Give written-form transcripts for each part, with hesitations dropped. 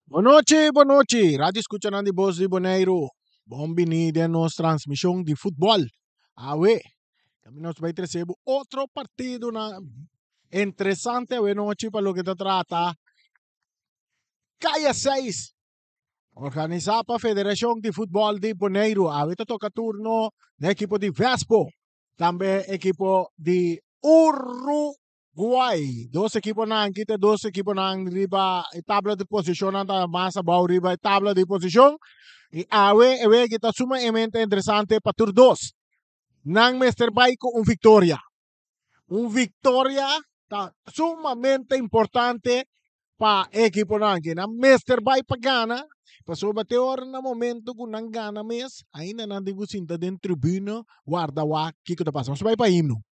Boa noite. Rádio escuchando de voz de Boneiro. Bom-vindo a nossa transmissão de futebol. Awe, nós vai receber outro partido interessante a noite para o que se trata. Caia 6. Organizada para a Federação de Futebol de Boneiro. Awe toca turno da equipe de Vespo. Também equipe de Uruguai. Dois equipes na kita, dois equipes na riba tabla de posição na massa bau riba tabla de posição. E awe kita sumamente interessante para tur dos. Nang Mr. Baiko vitória. Vitória tá sumamente importante para equipo nang. Na Mr. Bay pagana, pasó bateor na momento kung nang gana mes, ainda natin ko sinta din tribuna, guarda wa, kiko ta pasa. Mas bay pa himno.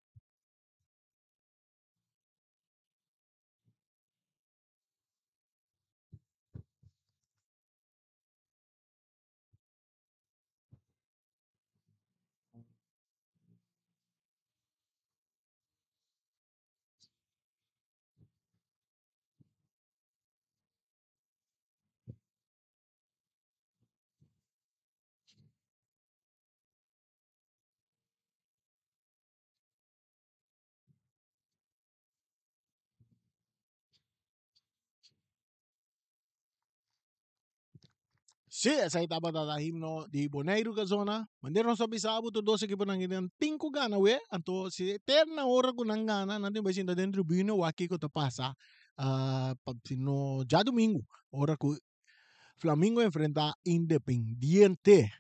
Sí, esa etapa da himno di Bonaire ka zona. Mandero sa bisabo to 12 equipo nang inan 5 gana we. Anto si eterna ora ko nang gana natin ba sinda den tribuna waki ko to pasa. Pag sino ya domingo ora ko Flamengo enfrenta Independiente.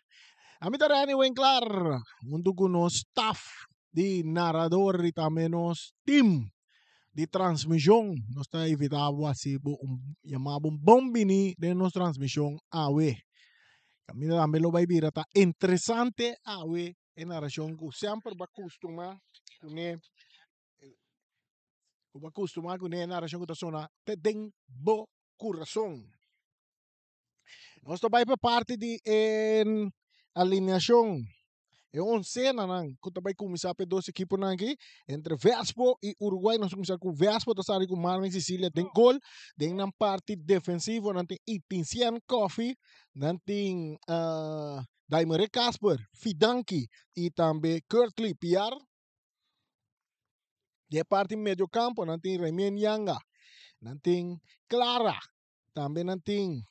A mí también anyway claro, junto con los staff de narrador y también los team de transmisión, nos está invitado a hacer un llamado un bombini de nuestra transmisión AWE. A mí también lo va a vivir, está interesante AWE en narración que siempre va a acostumar con narración que está te den bo corazón. Nós também para parte de alineação. É uma cena, que também começar a dois equipes aqui, entre Vespo e Uruguai. Nós começamos com Vespo, nós estamos com Marlon Sicília, tem gol, tem na parte defensiva, nós tem Itincian Coffee, nós tem Daimere Casper, Fidanki e também Kurtley Pierre. E a parte meio campo, nós tem Remien Yanga, nós tem Clara, também nós tem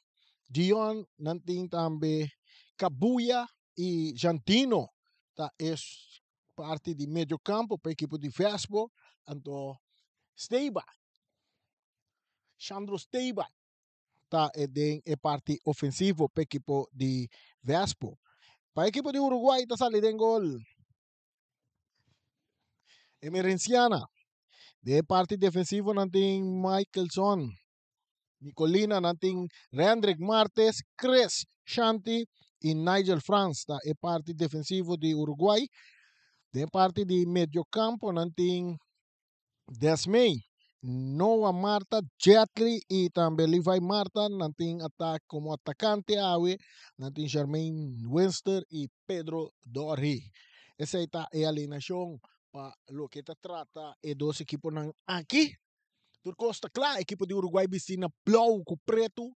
Dion, nanting tambe Kabuya e Jantino ta es parte de meio campo para equipo de Vespo, anto Steiba, Sandro Steiba ta é parte ofensivo para equipo de Vespo. Para equipo de Uruguai ta sali den gol Emerenciana. De parte defensivo nanting Michaelson, Nicolina, nanting Rendrick Martes, Cres, Shanti e Nigel France, tá? É parte defensivo de Uruguai. De parte de meio campo, nanting Desmey, Noah Marta, Jetli e também Levi Marta, nanting ataque como atacante, awe, nanting Jermaine Winster e Pedro Dorri. Essa é a alineação para o que trata e dois equipos aqui. Tur Costa, claro, a equipe de Uruguai vestina blau com preto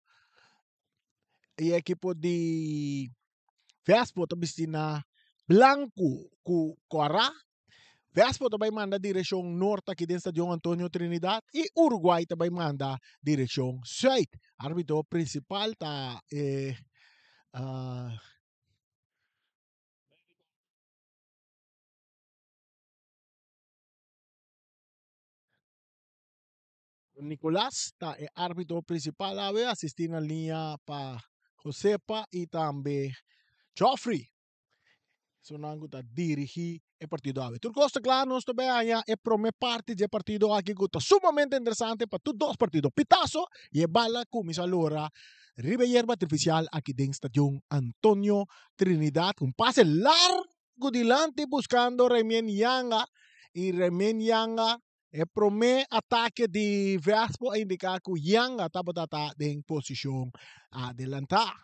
e a equipe de Vespo vestina branco com corá. Vespo também manda direção norte aqui dentro de Antônio Trinidad e Uruguai também manda direção sul. Árbitro principal tá Nicolás, tá árbitro principal a ver, assistir na linha para Josepa e também Joffrey. Sonango tá dirigir o partido ave. Tur costa claro, nós também aí é prome parte de partido aqui que tá sumamente interessante para todos dois partidos. Pitazo e bala começa allora. Ribeirba artificial aqui dentro estadio Antonio Trinidad. Un pase largo dilante buscando Remien Yanga. E Remien Yanga é prome ataque de Vespo a indicar que Yanga estava em posição adelantar.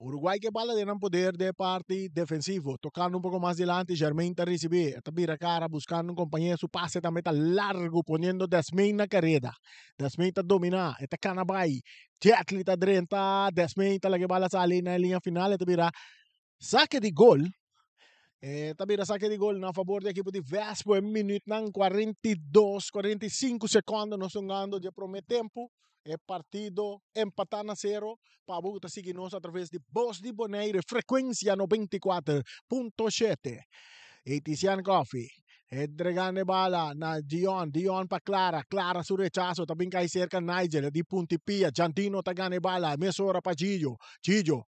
Uruguay que bala de poder de parte defensivo, tocando un poco más adelante, Jermaine está recibiendo, está vira cara, buscando un compañero, su pase también está largo, poniendo Desmain na carrera. Desmain está dominando, está canabay, Jetli está drenta, Desmain está la que bala sale en la línea final, está vira, saque de gol, também saque de gol na favor do equipo de Vespo em minuto ng 42, 45 segundos nós jogando de primeiro tempo. É partido empatar na 0 para a seguir nós através de Voz de Bonaire, frequência 94.7. Etisian Coffee. Entregando bala na Dion pa Clara su rechazo, tabing kay cerca Nigel, di Puntipia, Giantino tagane bala, mesora pa Gigio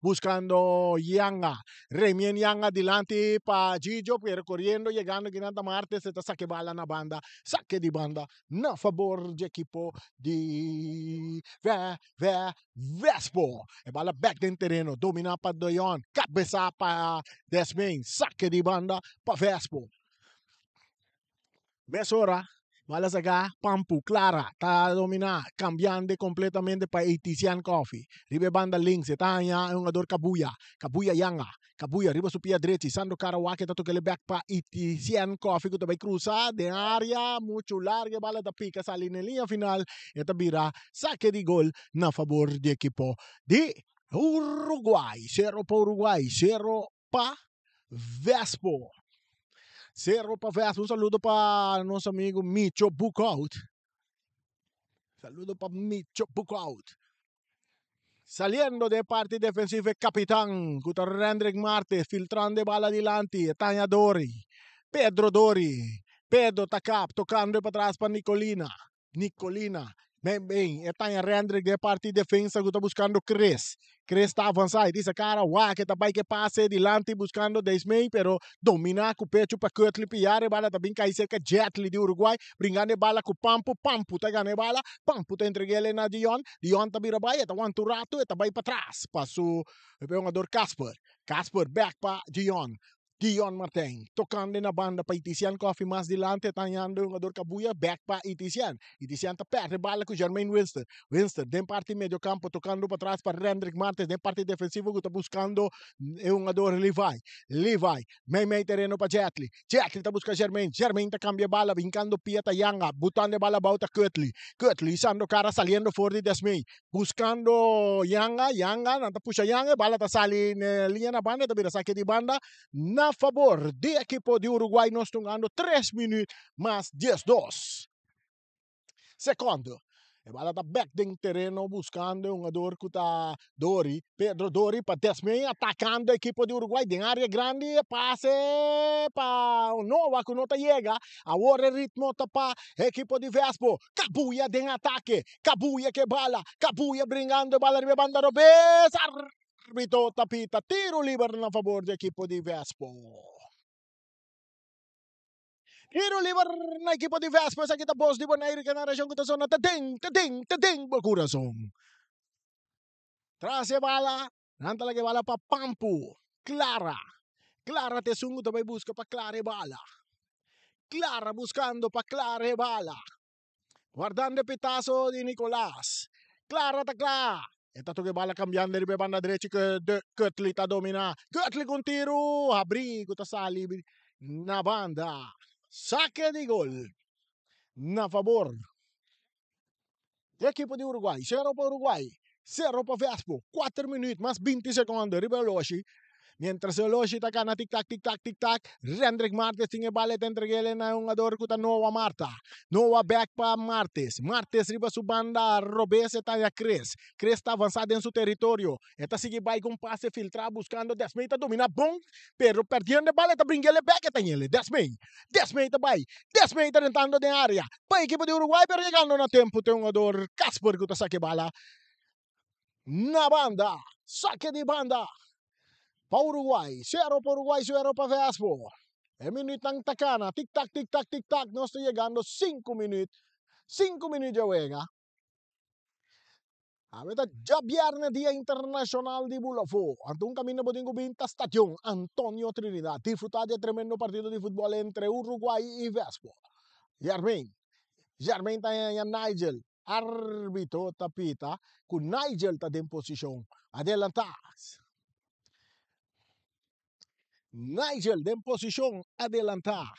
buscando Yanga, Remien Yanga adelante pa Gigio, pero corriendo, llegando, ginanta Martes, esta saque bala na banda, saque di banda, na favor de equipo di Vespo, e bala back din terreno, domina pa Dion, cabeça pa Desmain, saque di banda pa Vespo. Mesora, Malasaga, Pampu, Clara, está dominar, cambiando completamente para Etisian Coffee. Ribe banda links, Etanya, un ador Kabuya Yanga, Kabuya, riba su pia direita, Sandro Karawake, tato que le back para Etisian Coffee, que vai cruzar de área, muito larga, bala da pica, sale na linha final, eta bira, saque de gol na favor de equipo de Uruguai. 0 para Uruguai, 0 para Vespo. Cerro para Vespo, saludo para nosso amigo Micho Bukout. Saludo para Micho Bukout. Saliendo de parte defensiva el capitán, Rendrick Martes, filtrando bala adelante, Tanya Dori, Pedro Dori, Pedro Takap, tocando para atrás para Nicolina, bem, Tanya Rendrick de parte defensa, que está buscando Chris está avançado, dice cara, que tá que passe adelante buscando Desmain, pero domina com o pecho para Kötli piare, bala também cai cerca Jetli de Uruguai, bringando bala com Pampu tá ganhando bala, Pampu tá entregando na Dion tá vira baia, tá um rato, tá vai para trás, passou o jogador Casper back para Dion Martin, tocando na banda para Etisian Coffee mais adelante, tanhando o jogador Kabuya, back para Etisian tá perde bala com Jermaine Winston, de parte meio campo, tocando para trás para Rendrick Martes, de parte defensivo, que está buscando o jogador Levi, meio terreno para Jetli está buscando Jermaine está cambia bala, vincando Pieta Yanga, botando bala bauta Kötli, Sandro cara saliendo for de Desmain, buscando Yanga, nanta puxa Yanga, bala tá sali na linha na banda, tá saque de banda, na favor de equipo de Uruguai, nós estamos 3 minutos mais 10-2. Segundo, a bola está back dentro terreno, buscando um jogador que está Pedro Dori, para Desmain, atacando a equipe de Uruguai, em área grande, passe para o Nova, que não chega, agora o ritmo está para a equipe de Vespo, Kabuya em ataque, Kabuya que bala, Kabuya brincando, bala de banda robes, árbitro tapita, tiro livre na favor da equipe de Vespo. Tiro livre na equipe de Vespo, essa aqui tá Voz de Bonaire, que na região que tá zona, tading, coração. Traz a bala, nanta lagi bala pa Pampu, Clara te sungo também busca para Clara e bala. Clara buscando para Clara e bala. Guardando o pitazo de Nicolás. Clara. Esta toque bala cambiando de banda derecha que Kötli está dominando. Kötli com tiro, abrigo, tá sali na banda. Saque de gol na favor do equipo de Uruguai. 0 para Uruguai, 0 para Vespo. 4 minutos mais 20 segundos. Ribeloshi. Mientras o Loshi está cá na tic-tac. Rendrick Martes tinha bala de entregar na um jogador que está Noah Marta. Noah back para Martes. Martes riba su banda, Robes está a Cres está avançado em seu território. Está seguindo vai com passe filtrar, buscando Desmain, está dominando bom, pero perdendo a bala, está brincando back, está ele. Desmain está vai. Desmain está tentando de área. Para a equipe de Uruguai, pero chegando no tempo, tem um jogador Casper que está saque bala na banda. Saque de banda. Para Uruguai, 0 para Uruguai, 0 para Vespo. É minuto ng takana, tic-tac, nós estamos chegando 5 minutos. 5 minutos já chega. Avete già viernes Dia Internacional di Bulafo. Antun camino bodingo binta Stadion Antonio Trinidad. Disfrutar de tremendo partido de fútbol entre Uruguai y Vespo. Jermaine tá em Nigel. Árbitro tapita. Com Nigel tá em posição. Adelantados. Nigel de posición adelantada.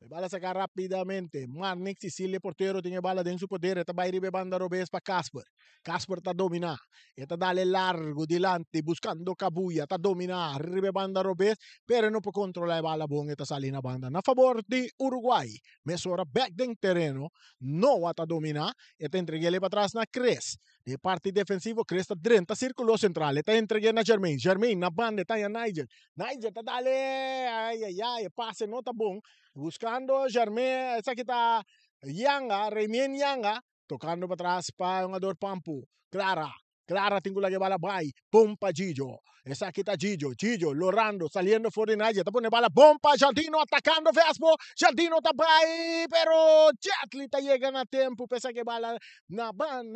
Bala sacar rapidamente. Marnix Sicilia portero tiene bala en su poder. Está baile banda Robes para Casper. Casper está domina. Está dale largo delante buscando Cabuya. Está domina. Ribe banda Robes. Pero no puede controlar la bala bon. Está saliendo banda. A favor de Uruguay. Mesora back den terreno. No está domina. Está entregando para atrás na Cres. De parte defensivo, Cres está dentro. Círculo central. Está entregando a Germain. Germain na banda está a Nigel. Nigel está dale. Ay, ay, ay. Pase no está bom. Buscando Germain, essa aqui tá Yanga, Remien Yanga, tocando para trás para o jogador Pampu. Clara tem que bala vai, bom para Gijo. Essa aqui tá Gijo, Lorando, saliendo for the Niger, tá pondo bala bom para Jardino, atacando Vespo, Jardino tá vai, pero Jetli tá chegando a tempo, pensa que bala na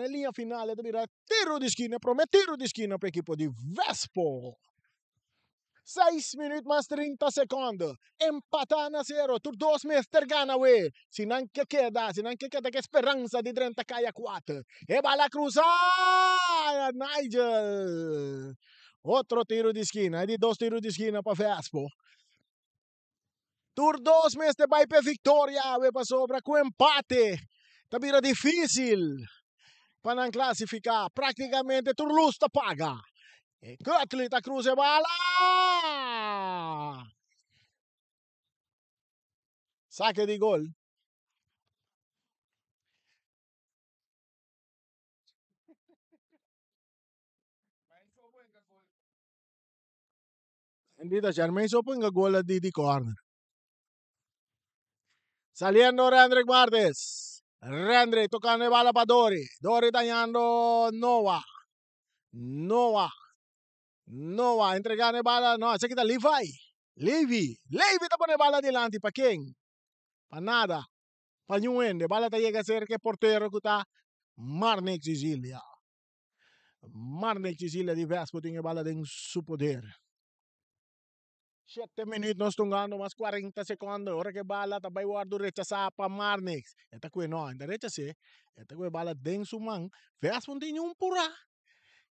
linha final, tá vira tiro de esquina, tiro de esquina para o equipo de Vespo. 6 minutos mais 30 segundos. Empatando a 0. Por 2 meses ter gana, ué. Se não que queda que esperança de 30 caia 4. E bala cruzar. Nigel. Outro tiro de esquina. De 2 tiros de esquina para Vespo. Por 2 meses de vai para vitória. Ué, para sobra com empate. Tá vira difícil para não classificar. Praticamente, tu luz tá paga. Götli tá cruza bala. Saque de gol. Hindi ta Germain Sopo yung gol di corner. Saliendo Rendrick Martes. Rendrick tocando bala para Dori. Dori dañando Noah. Entregando bala. No, ese quita Levi te pone bala adelante para quién? Para nada. Para Ñuende. Bala te llega a ser que portero que está Marnix Sicilia. Marnix Sicilia di Vespo tiene bala en su poder. 7 minutos nós estamos mais 40 segundos. Ora que bala também guardo rechazar para Marnix. Esta coisa não, ainda rechace. Esta coisa bala dentro su man. Veas um tem pura.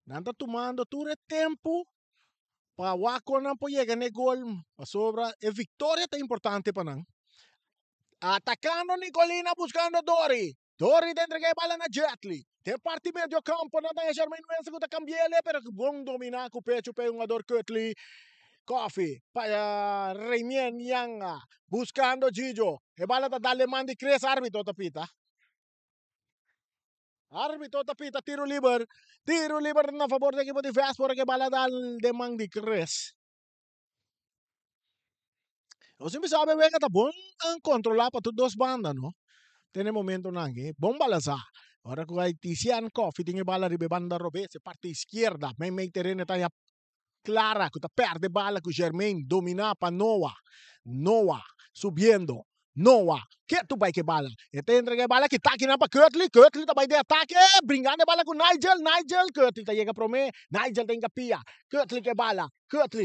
Nanda tomando todo o tempo para Waco não pode chegar no gol. Para sobra, a vitória é importante para nós. Atacando Nicolina, buscando Dori. Dori te entrega a bala na Jetli. Tem parte medio campo, não tem Germain Nunes que cambia ele, pero bom dominar com o pecho para um jogador Kötli. Coffee para Remien Yanga buscando Gijo e bala da dalle mandi Cres arbitro tapita tiro liber na favor del equipo de Vespo que bala dal de mandi Cres o sempre sabe que tá bom controlar para todas as bandas no tem momento nangue bom balançar agora com a Tizian Coffee tem bala ribe banda Robese parte esquerda me terreno tá clara, que perde bala con Germain, domina para Noah, subiendo. Noah, que tu vai que bala? Este entrega bala que tá aqui na para Kötli tá vai de ataque, brincando bala com Nigel, Kötli tá chega pro me, Nigel tem capia, Kötli que bala,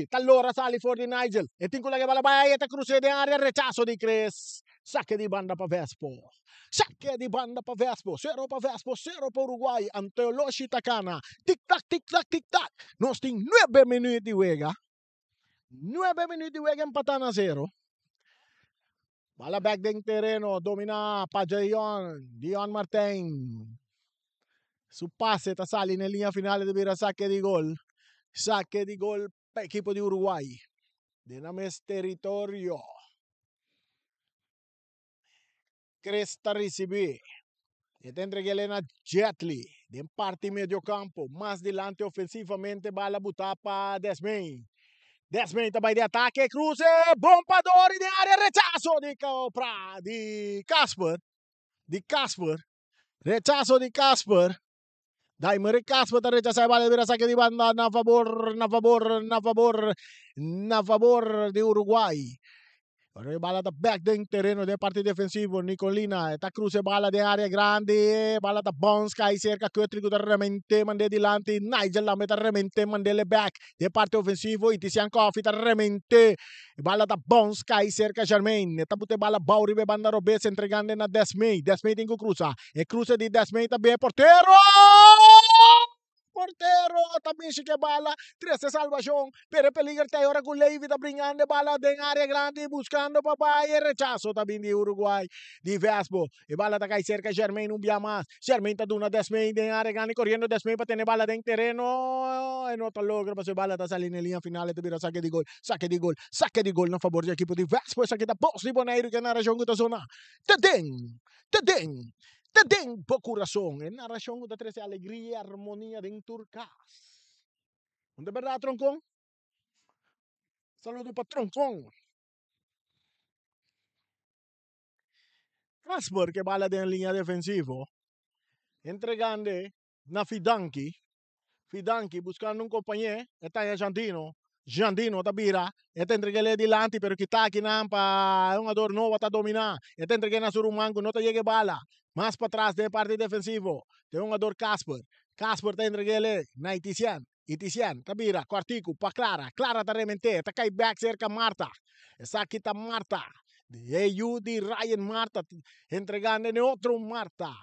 talora sali fuori di Nigel, e tem que bala vai e tá cruce de área, rechazo di Cres, saque di banda para Vespo. Saque di banda para Vespo, 0 para Vespo, 0 para Uruguay, ante Loshi Takana. Tic-tac. Nós temos 9 minutos de juega. 9 minutos de juega empatando a 0. Bala back ding terreno, domina para Dion Martin. Su pase está sali na linha final de vira saque de gol. Saque de gol para o equipo de Uruguay. Dinames territorio. Cresta recibe. E entrega Elena Jetli. De parte medio campo. Mais delante ofensivamente. Bala botar para Desmain. Desmain também de ataque. Cruze. Bompador de área. Rechazo de Casper. Rechazo de Casper. Daimer Casper está rechazado. Vale, ver saque de banda. Na favor de Uruguay. Ahora bala da back den terreno de parte defensivo. Nicolina está cruce bala de área grande. Bala da bounce cai cerca. Kötli da remente mande dilante. Nigel la meta remente mandele back de parte ofensivo. E Tizian Coffee da remente. Bala da bounce cai cerca Germain. Está bute bala bauri be banda Robes entregando na Desmain. Desmain tem que cruzar. E cruce de Desmain também porteiro. portero, también si que bala, 13 salvación, pero peligrante ahora con Levi está brincando bala de área grande, buscando papá y rechazo también de Uruguay, de Vespo, y bala está ahí cerca, Germain un día más, Germain está de una Desmey de área grande, corriendo Desmey para tener bala en terreno, y no está logra, pero bala está saliendo en línea final, te mira, saque de gol, a favor del equipo de Vespo, saque da post de Bonaire, que narración que zona, te den por corazón, en narración que 13 alegría, armonía de Turcas. ¿De verdad, Troncón? Saludos para Troncón. Casper que bala en línea defensivo, entregando na Fidanchi buscando un compañero, está en Jandino tabira, está entregando delante, pero que está aquí para un ador nuevo está dominar, está entregando a Surumango, no te llegue bala, más para atrás de parte defensivo, de un ador Casper está entregando na Itician, tabira, Quartico, pa Clara está remente, está cae back cerca Marta, esa aquí está Marta, de AU de Ryan Marta, entregando en otro Marta.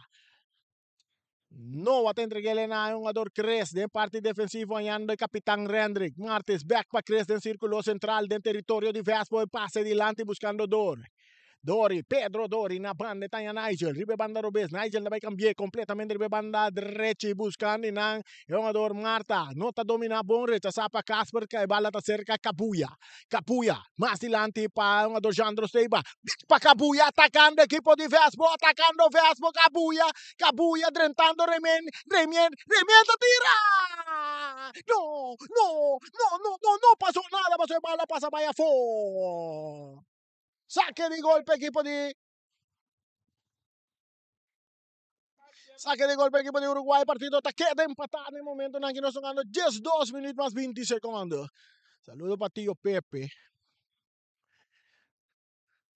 No va a entregarle nada a un jugador Cres de parte defensivo andando el capitán Rendrick Martes back para Cres del círculo central del territorio de Vespo el pase adelante buscando Pedro Dori na banda está Nigel ribe banda Robes Nigel vai cambiar completamente ribe banda derecha buscando nang el jugador Marta no está dominando bom rechaza para Casper que bala está cerca Capuya más adelante para un jugador Jandro Seiba para Capuya atacando equipo de Vespo Cabuya drentando remiendo tira no pasó nada pasó bala pasa vaya fo saque de golpe equipo de equipo de Uruguay partido está queda empatado en el momento en que nos son ganando 2 minutos más 20 segundos saludo para tío Pepe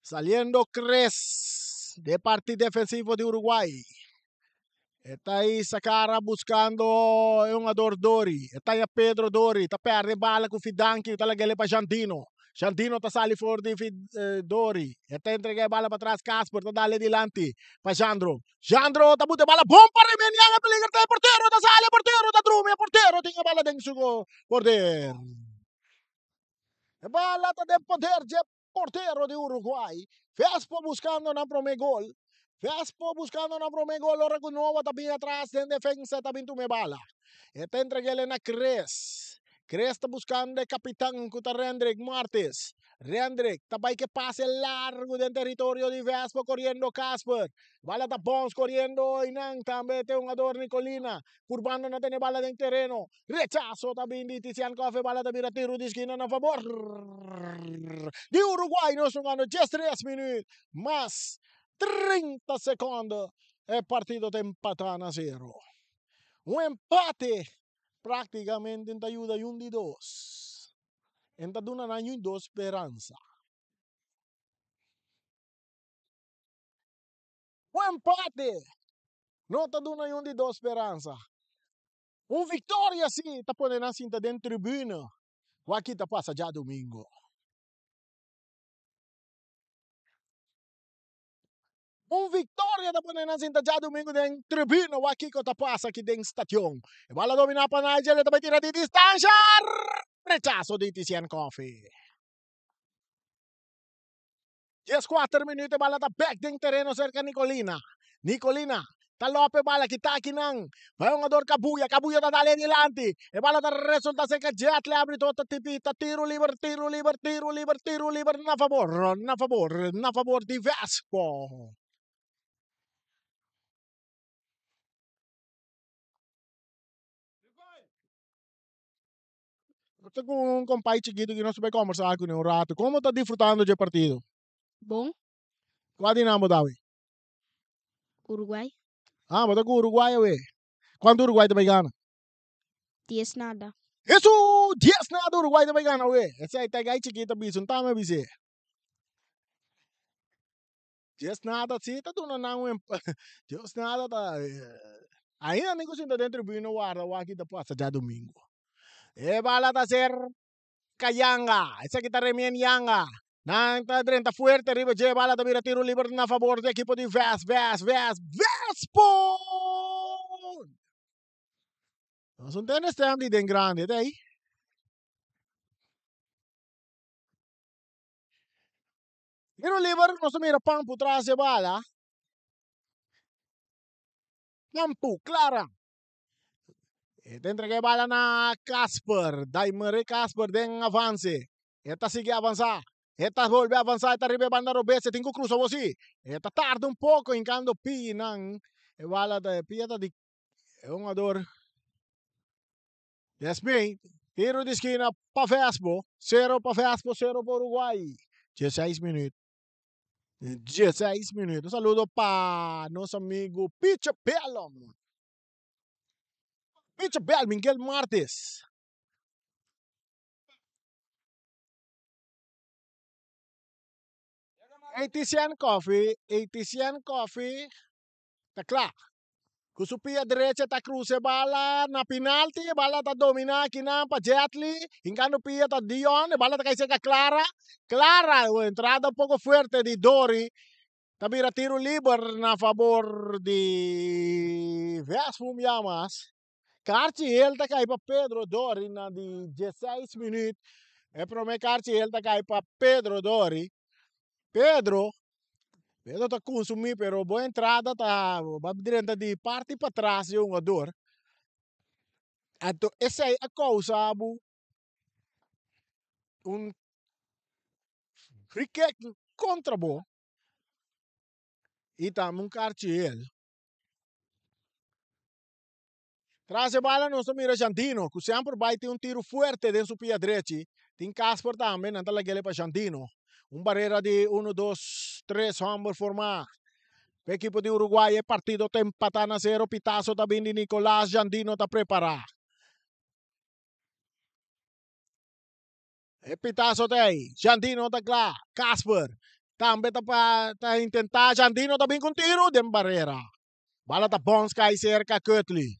saliendo Cres de partido defensivo de Uruguay. Está aí Sakara buscando un jugador Dori. Está aí Pedro Dori. Está perde bala com o Fidanchi. Está lá para Jandino. Jandino está sali fora de Dori. Está entregando bala para trás. Casper está dando adelante para Jandro. Jandro está botando bala. Bom para remeniar. Peligro está porteiro. Está sali. Porteiro está drume. Porteiro tem a bala dentro do poder. Bala está de poder de porteiro de Uruguai. Vespo buscando na primeiro gol. Vespo buscando na primeiro gol, ora com novo também atrás, em defesa também tu me bala. Está entregando na Cres. Cres está buscando o capitão que está Rendrick Martes. Rendrick, também que passe largo do território de Vespo, correndo Casper. Bala está bons, correndo Inang, também tem um ador Nicolina. Curbano na tem bala dentro terreno. Rechazo também de Tizian Coffee, bala também a tiro de esquina na favor. De Uruguai, nós jogando 3 minutos, mas 30 segundos el partido te empatan a 0. Un empate prácticamente te ayuda a 1 de 2. Entonces, de un año y 2 esperanza. Un empate no te da un año y 2 esperanza. Un victoria sí te pone na cinta dentro tribuna. O aquí te pasa ya domingo. Un victoria da pone na cinta já domingo den tribuna o aqui que tá passa aqui den estação. E bola dominar para Nigel, também tira de distância. Rechazo de Tizian Coffee. 4 minutos e bola da back den terreno cerca Nicolina. Tá Lope bala que tá aqui não. Vai um jogador Cabuya tá dali adiante. E bola da resulta cerca Jet le abre toda tipita, tiro livre na favor de Vespo. Estou com um compadre chiquito que não se vai conversar com ele um rato. Como está disfrutando do partido? Bom, Qual dinamo Davi? Uruguai, Ah, mas com o Uruguai, ué. Quanto o Uruguai também ganha? 10 nada. Isso! 10 nada o Uruguai também ganha, ué. Esse aí tá aí chiquito, bicho. Não tá, meu bicho. 10 nada, sim. Tá dando não, ué. 10 nada, tá. Ainda nem coisa dentro do bino, guarda, o aqui da passa já domingo. E bala tá ser Kayanga. Esse aqui tá remien Yanga. Nang tá drenta fuerte, arriba, je bala tá vira tiro livre na favor do equipo de Vespo! Son tenis tempo den grande, dai. Tiro liber, non so mira Pampu tras a bala. Pampu, clara. Entrega a bala na Casper. Dai Murray Casper den avance. Eta sigue avançar. Eta volve a avançar. Eta ribe banda robesse. Tinko cruza você. Eta tarda um pouco em quando Pinang. E bala da Pieta di. É um ador. Yasmin. Tiro de esquina para Vespo. 0 para Vespo, 0 para Uruguai. 16 minutos. 16 minutos. Um saludo para nosso amigo Picha Belo. Picha Belo, Miguel Martes. Etician Coffee. Tá claro. Kusupia direita tá cruze bala na penalti, bala tá dominar aqui na para Jetli, engano pia tá Dion, bala tá cair clara, entrada um pouco forte de Dori, tá vira tiro livre na favor de Vespo Miamas. Carti ele tá cair para Pedro Dori na de 16 minutos, é para mim Carti ele tá cair para Pedro Dori, Pedro tá consumir, pero boa entrada tá, vai direita de parte para trás de um jogador. Então, essa é a causa, um free kick contra bo. E tá um cartiel. Traz a bala não mira Jantino, que sempre vai ter um tiro forte dentro do pia direito. Tem Casper também, não tá lá para Jantino. Barreira de 1, 2, 3 homens formar. O equipo de Uruguai é partido tem empatado a 0, pitazo também de Nicolás Jantino está preparado. E pitazo tem, Jantino está lá, Casper. Também tá intentar Jantino também com tiro de barreira. Bala tá bom, cai cerca Kötli.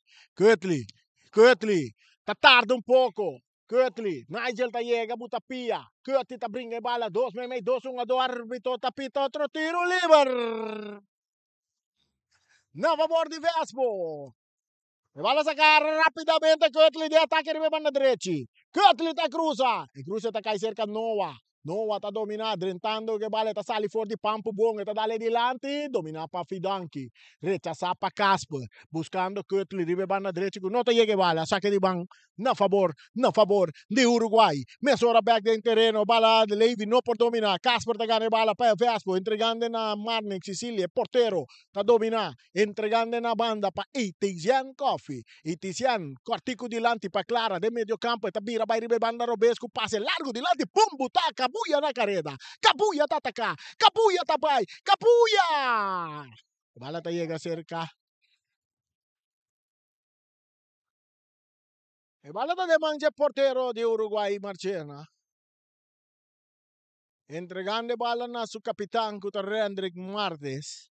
Tá tarde um pouco. Kötli. Nigel tá chega, buta pia. Kötli tá brinca bala. 2, 1, do árbitro tá pita outro tiro livre. Na favor de Vespo. E bala sacar rapidamente Kötli de ataque de banda direita. Kötli tá cruza. E cruza tá cai cerca Noah. Noah tá dominando, tentando que bala tá sali fuori di Pampu bom, tá dale dilanti, domina pa Fidanchi, rechaza pa Casper, buscando Kötli, ribe banda direita, não tá llegue bala, saque de ban, na favor de Uruguai, mesora back de terreno, bala de Levi, no por dominar, Casper tá gane bala pa Vespo, entregando na Marnik, Sicilia, portero, tá dominar, entregando na banda pa Etician Coffee, Etician, cortico dilanti pa Clara, de medio campo, tá bira, vai ribe banda Robesco, passe largo dilanti, pum, butaca, Capuia na careta. Capuia tataka. Capuia tapai. Capuia. Bala ta llega cerca. E bala ta de manje portero de Uruguay Marchena. Entregando bala na su capitán kuta Rendrik Martes.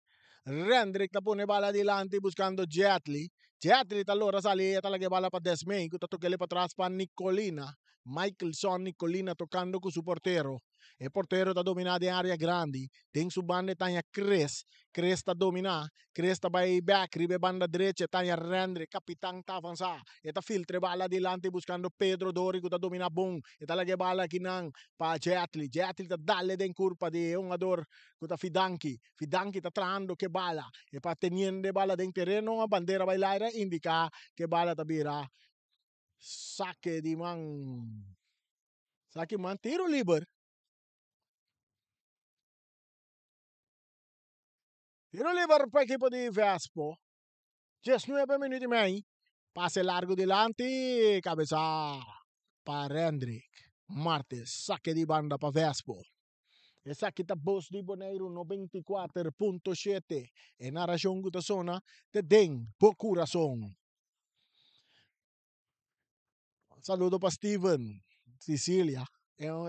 Rendrik ta pone bala dilante buscando Jetli. Jetli talora sali talaga bala pa Desmay kuta tokele pa atrás pa Nicolina. Michaelson Nicolina tocando com su portero. E portero tá dominado em área grande. Tem su banda tanya Chris. Chris tá dominar. Chris tá vai back. Ribe banda direita tanya Rendre. Capitão tá avançar. E tá filtre bala dilante buscando Pedro Dori que tá dominar bom. E tá lagi bala kinang pa Jetli. Jetli tá dale den curva de um ador que tá Fidanchi. Fidanchi tá trando que bala. E pa teniendo bala den terreno a bandeira bailaira indica que bala tá vira saque de man. Saque man tiro livre. Tiro livre para a equipe de Vespo. 19 minutos e meio. Passe largo delante. Cabeça para Hendrik Martes. Saque de banda para Vespo. E saque da Bos de Bonaire 94.7. E na região da zona de Den, por coração. Saludo para Steven, Sicília.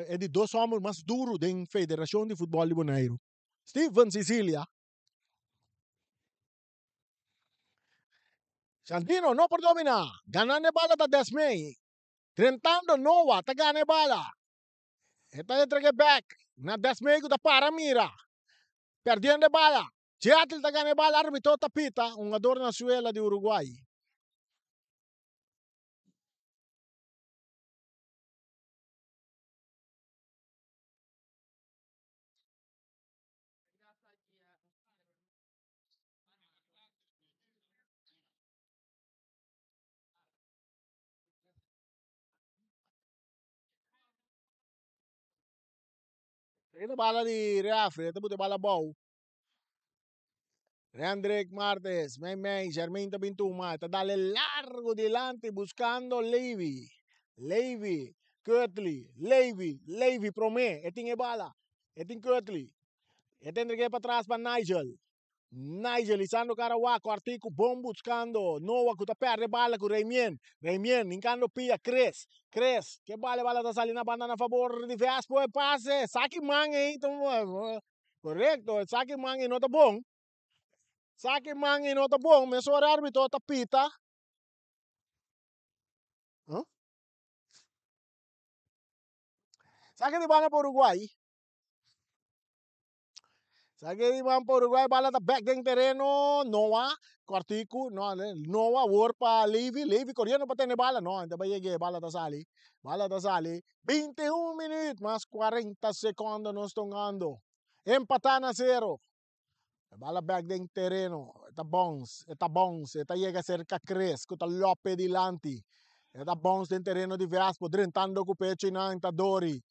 É de dois homens mais duros da Federação de Futebol de Bonaire. Steven, Sicília. Santino no por dominar. Ganando bala da Desmay. Tentando Noah, tá ganhando bala. Está entregue back. Na Desmay da para mira. Perdendo bala. Seattle tá ganhando bala. Árbitro tapita. Um ador na suela de Uruguai. Esta bala de reafre, esta puta bala bow. Rendrick Martes, May, Jermaine Tabintuma, está dale largo delante buscando Levy, Levy, Promé, tiene bala, tiene Kirtley, tiene que ir para atrás para Nigel, Lisandro Caraguaco, Artico, bom buscando, Noah, que perde bala com Reimien, Nincando Pia, Cres, que bala está saliendo bandana a favor de Vespo, passe, saque mangue, então, correto, saque mangue, não tá bom. Saque mangue não tá bom, mas o árbitro tá pita. Huh? Saque de bala para Uruguai. Saque de bala para Uruguai, bala tá back dentro terreno, Noah, Cortico, Noah, war para Levy correndo para ter bala, não, ainda vai chegar, bala tá sali. 21 minutos, mais 40 segundos nós estamos ganhando. Empatar na 0. Bala back dentro terreno, está bons, está chega cerca Cres, com o Lope dilante. Está bons dentro terreno de Vespo, drentando com o pecho na Dori.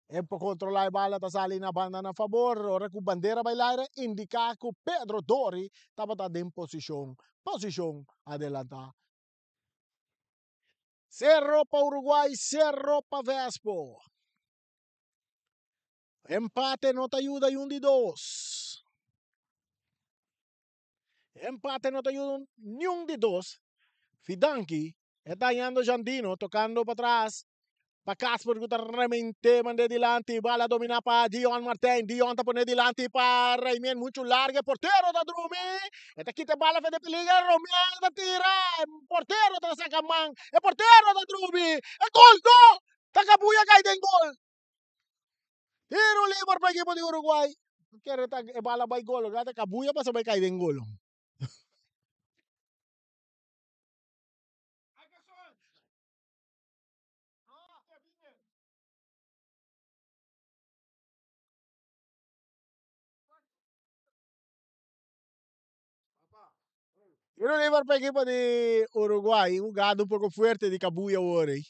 É para controlar a bala, está saindo na banda na favor. Ora com bandeira bailar, indica que Pedro Dori estava em posição adelanta. Cerro para Uruguai, Cerro para Vespo. Empate não te ajuda em 1-2. Empate não te ajuda nenhum de 2. Fidanki está ganhando Jandino, tocando para trás. Para Casper que realmente mande dilante, bala domina para Dion Martin, Dion tapone dilante para Raimien, muito larga, portero da Drumi, eta quita bala fede peliga, Romian da tira, portero da Sacamang, é portero da Drumi, é gol, no, Takabuya cai den gol, tiro livre para a equipe de Uruguai, quer é bala vai gol, gata Kabuya passa vai cair den gol. Tiro livre para a equipe de Uruguai, um gado um pouco forte de Kabuya hoje.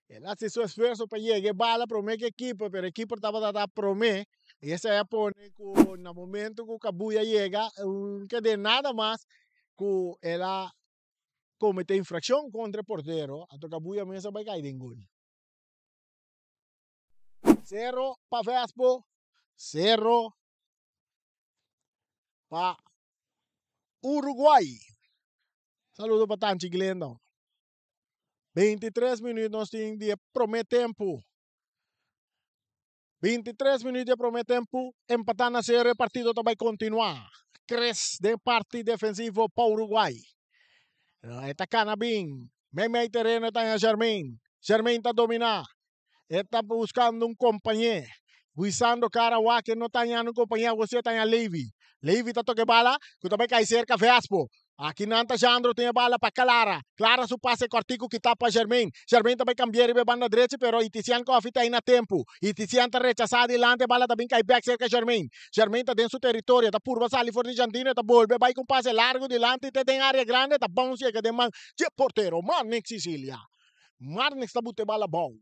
Ele hace su esfuerzo para llegar bala para a equipe, pero el equipo estaba dando promé. Y ese ya pone que en el momento que Kabuya llega, que de nada más que él comete infracción contra el portero, hasta Kabuya me va a caer en gol. 0 para Vespo, 0 para Uruguay. Saludos para Tanchi Glendon. 23 minutos de promé tempo. 23 minutos de promé tempo, empatar na série, o partido vai continuar. Cres de parte defensivo para o Uruguai. Está Canabim, meio terreno está em Germain está dominar. Está buscando um companheiro. Guisando Caraguá que não está um companheiro, você está em Levy está tocando bala, que também cai cerca Vespo. Aqui Nanta Jandro tem a bala para Clara su passe cortico que tá para Germain também cambiar e banda direita, pero Itician Coffee tá aí na tempo. Itician tá rechazado adelante, bala também cai back cerca Germain tá dentro do território, tá por sali for de Jandino, tá volve, vai com passe largo delante, tem área grande, tá bom chega de man, de porteiro, Marnix Sicilia. Marnix tá bute bala bom.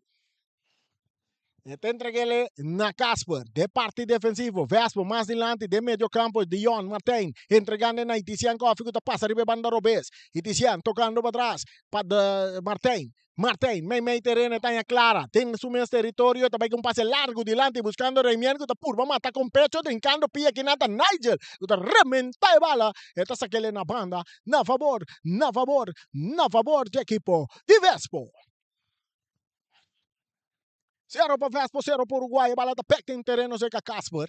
Entreguele na Casper, de parte defensivo, Vespo mais delante, de meio campo, Dion Martin, entregando na Itician Coffee, que passa ribe banda Robes, Itician tocando para trás, para Martin, meio terreno, está clara, tem su mesmo território, também com passe largo delante, buscando Reimian, que purva mata com pecho, trincando pia que nata Nigel, que rementa a bala, está saquele na banda, na favor de equipo de Vespo. 0 para Vespo, 0 para Uruguai, a bala está pecta em terreno cerca Casper.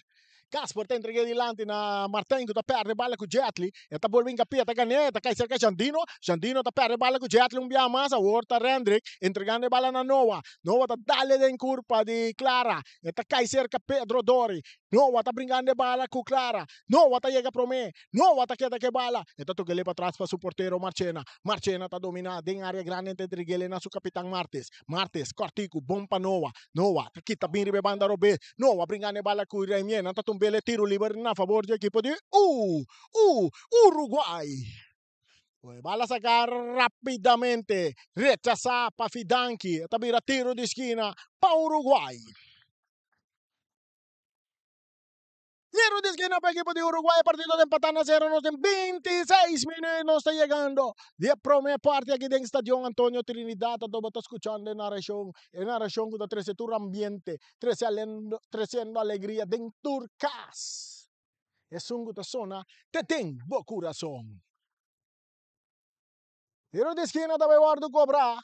Casper está entregando delante na Martin, que está perde bala com Jetli. Está volvindo a pia, está ganhando, cai cerca Jandino está perde bala com Jetli, bia massa, Horta Rendrick, entregando bala na Noah está dale de curva de Clara, está cai cerca Pedro Dori. Noah está brincando bala com Clara. Noah está chega para mim. Noah está queda que bala. Está tocando para trás para su porteiro Marchena. Marchena está dominando em área grande entre ele na su capitão Martes, cortico, bom para Noah aqui está bem banda Robé. Noah brincando bala com Reimien. Está tumbele tiro livre na favor do equipo de Uruguai. Bala sacar rapidamente. Rechazar para Fidanki. Está vira tiro de esquina para Uruguai. Tiro de esquina para el equipo de Uruguay, partido de empatar a 0, nos en 26 minutos está llegando. De primeira parte aqui dentro do Estadio Antonio Trinidad, todo está escuchando en narración que está trazendo o ambiente, trazendo alegria dentro do Turcas. Es un zona te tem bo coração. Tiro de esquina da Eduardo Cobra.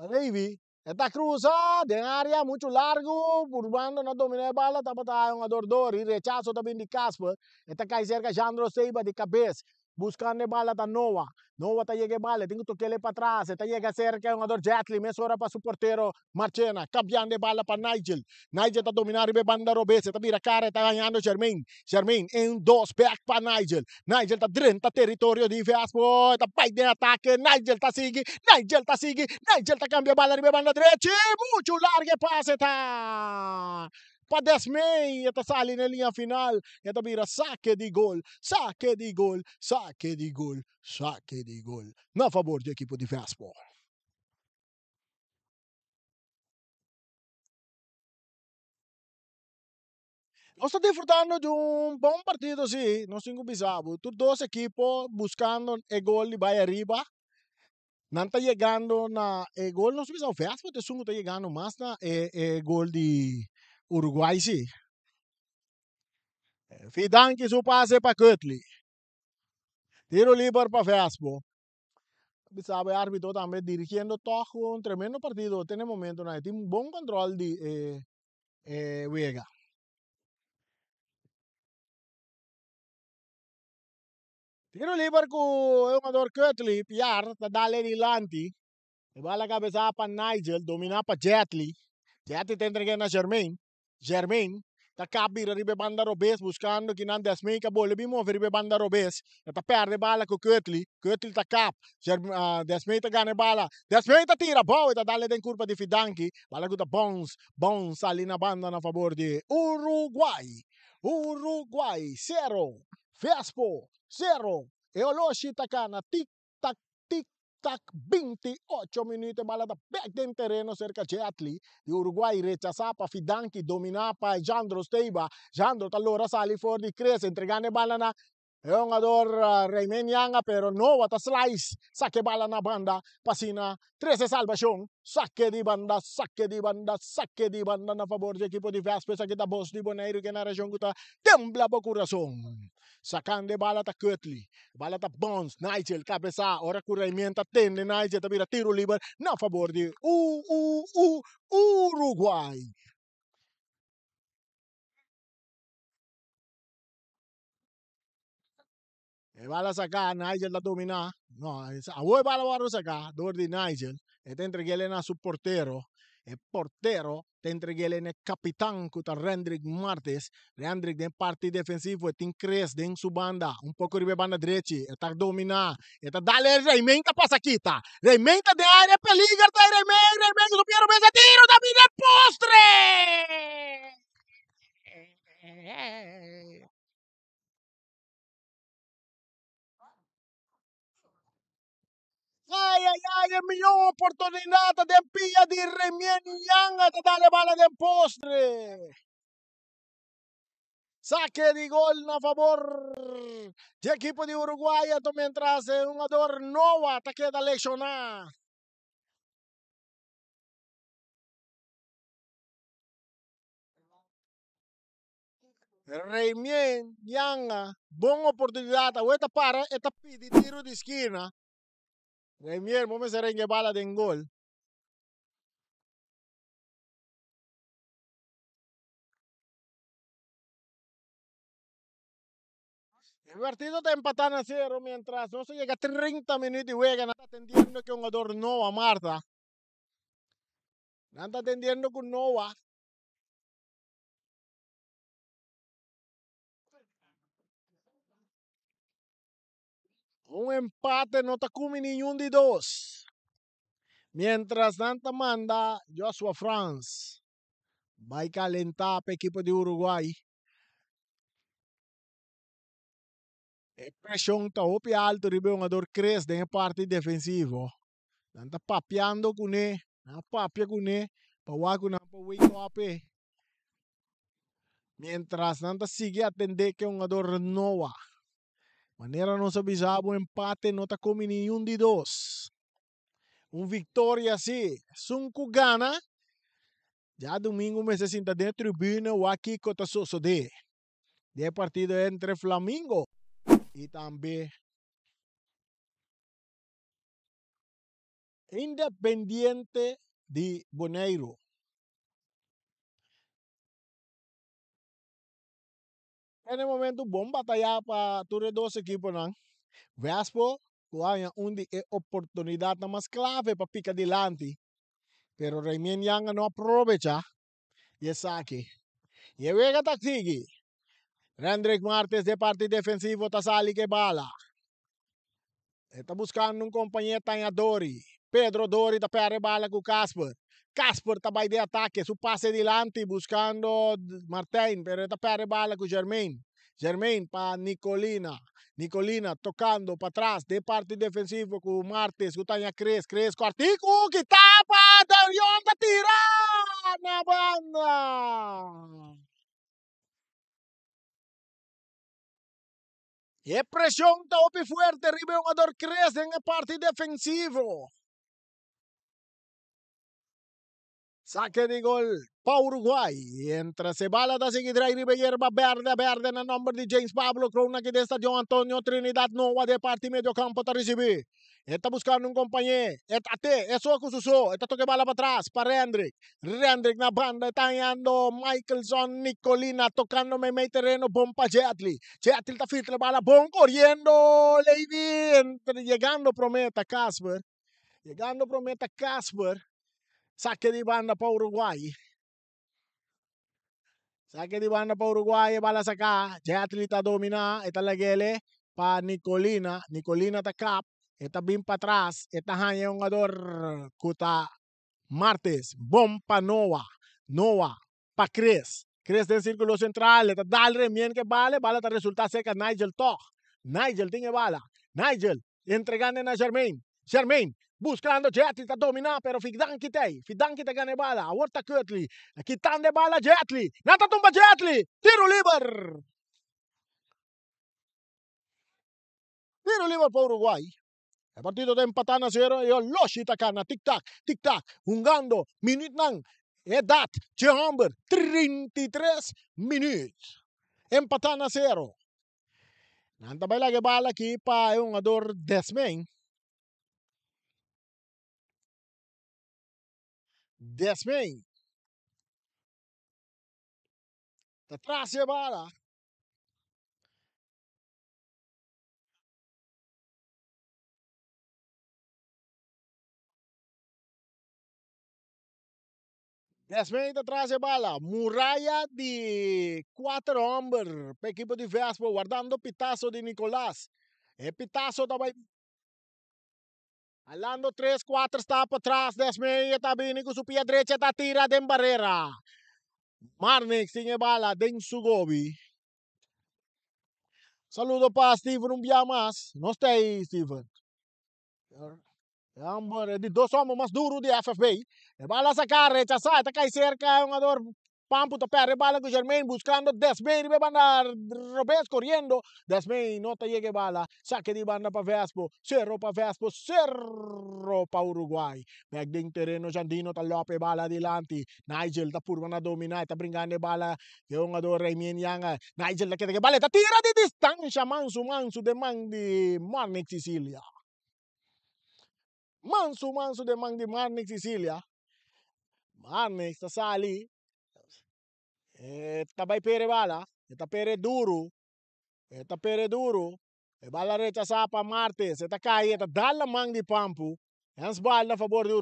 Levi. Esta cruza de área muito largo, Urbano não domina a bola, está para um adordor e rechaço também de Casper. Esta cai cerca Jandro Seiba de cabeça, buscando a bola da Noah. Noah está chegando a bola, tem que tocar ele para trás. Esta chega cerca um ador Jetli, mesmo hora para o porteiro Marchena, cambiando a bola para Nigel. Nigel está dominando a banda Robes, está vira cara, está ganhando Germain. Germain em dois, back para Nigel. Nigel está dentro do território de Vespo, está pai de ataque. Nigel está seguindo, Nigel está cambiando a bola de banda direita, muito largo passe tá. Para Desmey, esta sale na linha final, esta vira saque de gol, saque de gol, saque de gol, saque de gol, na favor do equipo de Vespo. Nós estamos disfrutando de bom partido, sim, nós temos bizarro. Os dois equipos buscando o gol e vai arriba. Não está chegando na gol, não sei se o Vespo está chegando mais na gol de Uruguai, sim. Fidanchi su passe para Cutli. Tiro libre para Vespo. Sabe, el árbitro también dirigiendo todo un tremendo partido. Tiene momento, ¿no? Tiene un buen control de Vega. Tiro libre con el jugador Cutli, Piar, dale dilanti. E va la cabeza para Nigel, domina para Jetli. Jetli te entrega a Germain. Germain. Tá cabira ribe banda Robes buscando que não desmei que a bola bem mover ribe banda Robes. Tá perde bala com Cutli. Cutli tá cap. Desmei tá ganha bala. Desmei tá tira bola, tá dale den curva de Fidanchi. Bala com tá bons ali na banda na favor de Uruguai. Uruguai 0. Vespo 0. E Oloshi tá cá na tic-tac, tic-tac, 28 minutos, bala da back dentro terreno cerca de Atli, di Uruguay rechazar para Fidanchi, dominar para Jandro Steiba, Jandro allora sale fuori di Cres, entregando bala na é um jogador Reimen Yanga, pero no bata slice, saque bala na banda, pasina, 13 salvação, saque de banda, saque de banda, saque de banda na favor do equipo de Vespa, aqui da Boss de Boneiro, que na região que tá tembla o coração. Sacando bala tá Cutli, bala tá Bons, Nigel, cabeça, ora que o Reimen tá tende, Nigel tá vira tiro livre na favor de Uruguai. E bala sacar, Nigel la domina. No, a voi bala varo sacar, dor di Nigel. E te entreguele na su portero. E portero te entreguele ne capitán kuta Rendrick Martes. Rendrick den parte defensivo e tin cres den su banda. Un poco ribe banda derecha. E ta domina. E ta dale Reimenta pasa quita. Reimenta de área peligra. Reimenta lo piero mesa tiro da mine postre. Ay, millón oportunidad de pilla di Remien Yanga de dare bala del postre. Saque de gol a favor del equipo de Uruguay, mientras un jugador Nova te queda lesionado. Remien Yanga, buena oportunidad, esta para, esta pide tiro de esquina. Remien, vamos a hacer bala de gol. El partido está empatando a 0 mientras no se llega a 30 minutos y juegan. Está atendiendo que un jugador Nova Marta. Está atendiendo con Nova. Un empate no está come nenhum de dos. Mientras Santa manda Joshua France. Va a calentar para el equipo de Uruguay. Presión está opi alto, ribe un jugador cresce en parte defensivo. Está papeando con él. Está papeando con él. Para wake up. Mientras tanto sigue atender que un ador Noah. Manera no se avisaba empate, no te come ni un de dos. Un victoria sí. Sunku gana. Ya domingo me se sienta dentro de tribuna o aquí contra Sosodé. De partido entre Flamengo y también Independiente de Boneiro. En el momento, bom batalla para todos los dos equipos. ¿No? Vespo, hay una oportunidad más clave para picar adelante. Pero Raymond Yang no aprovecha. Y es aquí. Y luego está sigue. Rendrick Martes de parte defensivo, Tasali que bala. Está buscando un compañero Tanya Dori. Pedro Dori está para bala con Casper. Casper está de ataque, su pase adelante buscando Martín, pero está para bala con Germain. Germain para Nicolina. Nicolina tocando para atrás de parte defensivo con Martes, con Tanya Cres. Cres Cortico que tapa, Darion está tirando na banda. E presión tope fuerte, arriba un jugador crece en el parte defensivo. Saque de gol para Uruguay. Entra se bala da seguidra y hierba verde en el nombre de James Pablo Crona que de estadio Antonio Trinidad Nova de parte medio campo para recibir. Está buscando un compañero. Eso que usó. Está toque bala para atrás para Rendrick. Rendrick na banda está yendo Michelson Nicolina tocando medio terreno bom para Jetli. Jetli está filtra bala bom corriendo. Levy llegando prometa Casper. Llegando prometa Casper. Saque de banda para Uruguay. Saque de banda para Uruguay. Bala saca. Jetli está dominando. Está la gele para Nicolina. Nicolina está cap. Está bien para atrás. Está hanya un jugador. Kuta Martes. Bom para Noah. Noah para Chris. Chris del círculo central. Está dale bien que vale. Bala está resulta seca. Nigel Toch. Nigel tiene bala. Nigel entregando a Germain. Germain buscando Jetli está dominando, pero Fidan kita gane bala. Ahorita Kötli. Quitando bala Jetli. Nata tumba Jetli. Tiro libre. Tiro libre para Uruguay. El partido de empatan a 0. Yo loshita kana. Tic-tac. Jugando. Minut nang. Edad. Chamber. 33 minutos. Empatan a 0. Nanta ba lagi bala aqui para um jogador Desmain. Desmain. Atrás de bala. Desmain atrás de bala. Muralla de 4 hombres para o equipo de Vespo, guardando pitazo de Nicolás. Pitazo também. Alando 3, 4 está para trás. Desmain está bem com sua pia direita, está tira de barreira. Marnix tinha bala de Sugobi. Saludo para Steven um dia mais. Não está aí, Steven. De 2 homens mais duros de FFB. Bala sacar, rechazar, está cai cerca, un ador Pampo tope bala con Germain buscando Desmain y banda Robes corriendo. Desmain no te llegue bala. Saque de banda para Vespo. Cerro para Vespo. Cerro para Uruguay. Megding terreno Jandino talope bala adelante. Nigel ta pur na dominar. Ta bringando bala. Que un ador Raymond Yang. Nigel la que bala. Ta tira de distancia. Manso de man de Marnix Sicilia. Manso de man de Marnix Sicilia. Marnix ta sali. Tabay pere bala, esta pere duro, bala rechazada para Martes, esta calle, esta dala mang de Pampo, Hans bal na favor de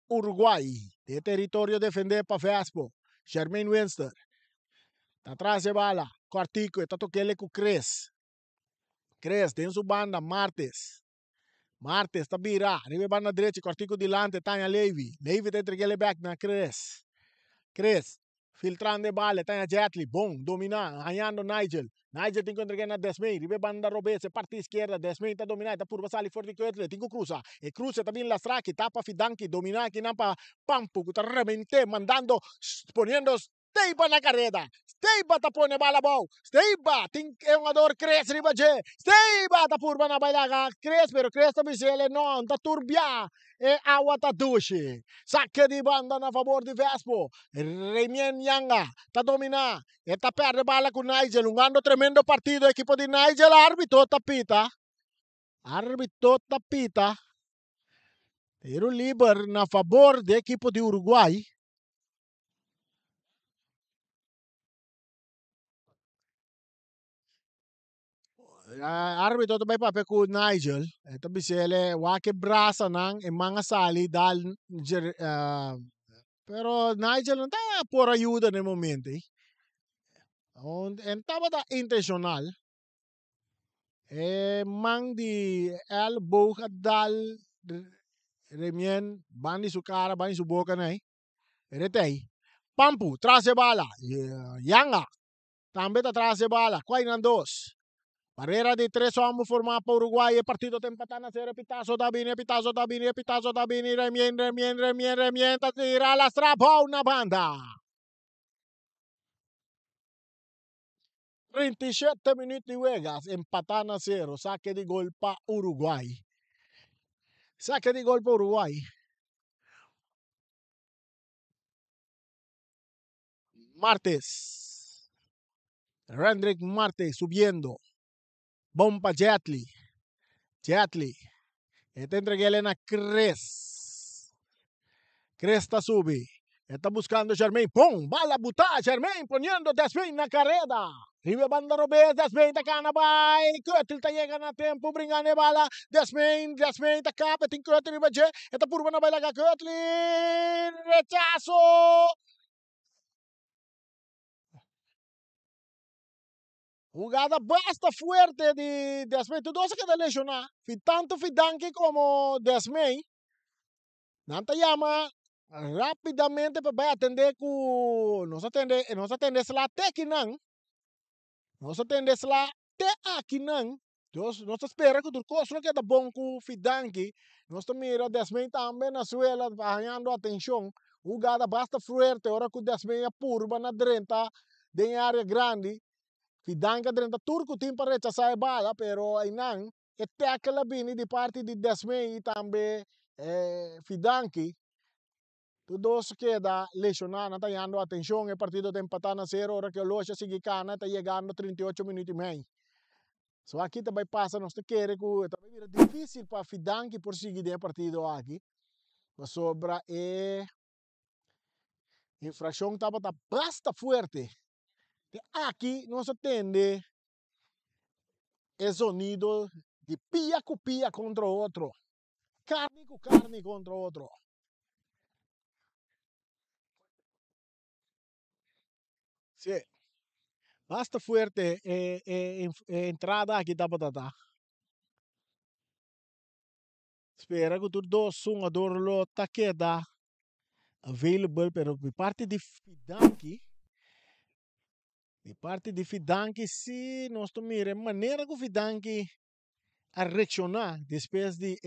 Uruguay, de territorio defender para Vespo, Germain Winster, atrás de bala, Cortico, esta toquele com Cres, tem sua banda, Martes, está vira, arriba banda direita, Cortico delante, Tanya Levy, te entreguele back na Cres, filtrando bala, tem a Jetli, bom, dominar, ganhando Nigel. Nigel tem que entregar na Desmey, ribe banda Robese, parte esquerda, Desmey está dominando, está por passar ali forte que ele, tem que cruzar. E cruza também Lastraki, tapa Fidanki, dominar aqui na Pampu, que está remente, mandando, poniendo Steiba na carrera. Steiba tá pone bala bom. Steiba, tem um ador cresce riba je. Steiba tá por na bailaga, cresce, pero cresce também ele não, tá turbia. E awa tá dushi. Saque de banda na favor de Vespo. Remien Yanga, tá dominar. E tá perde bala com Nigel, jogando tremendo partido, equipo de Nigel, árbitro tapita. Árbitro tapita. Tiro liber na favor do equipo de Uruguai. Árbitro também papel com o Nigel. Ito bisele, wake brasa nang mga sali dal pero Nigel não tá por ajuda no momento. En tava da intencional. Mang di elbow dal remien bani su cara, bani su boca nai. Retei. Pampu, trase bala. Yanga. Também tá trase bala. Quai nan dos. Barrera de 3 homens formada para Uruguai. Partido tem empatado a 0. Pitazo da Bini, Pitazo da Bini, Pitazo da Bini. Remien. Tira la strapão na banda. 37 minutos de juegas. Empatado a 0. Saque de gol para Uruguai. Saque de gol para Uruguai. Martes. Rendrick Martes subiendo. Bomba Jetli. Jetli. Este entreguele na Cres. Cresta sube. Está buscando Germain. ¡Pum! Bala buta. Germain poniendo Desmey na carrera. Ribe banda Robes. Desmey ta canabay. Kötil ta llega na tempo. Bringane bala. Desmey ta capa. Tin Kötil ribe je. Está purba na bala ka Kötil. Rechazo. Jugada basta fuerte de Desmey. Tú dos se queda lesionado. Tanto Fidanki como Desmey. Nanta llama rapidamente para atender com nos atende la tequinan nos atende la te aquinan nos espera que turco só que tá bom com Fidanki nos mira Desmey também na suela ganhando atenção jogada basta fuerte hora que Desmey a purba na drenta de área grande Fidanki drenta turco tem para rechazar a bala pero ainang e tackle bini di parte di Desmey também Fidanki Todos queda lesionado, está llamando atención, el partido está empatado a 0, ahora que el Locha sigue cana, está llegando 38 minutos y medio. So aquí também passa, nós queremos que também é difícil para Fidanki por seguir o partido aqui. Mas sobra infração estava basta forte. Aqui nós atende o sonido de pia com pia contra outro. Carne com carne contra outro. Sim. Basta fuerte entrada aqui da batata. Espera que tudo dois jogadores lo tá queda available, pero de parte de Fidanki, se nós tomar maneira que o Fidanki a reaccionar depois de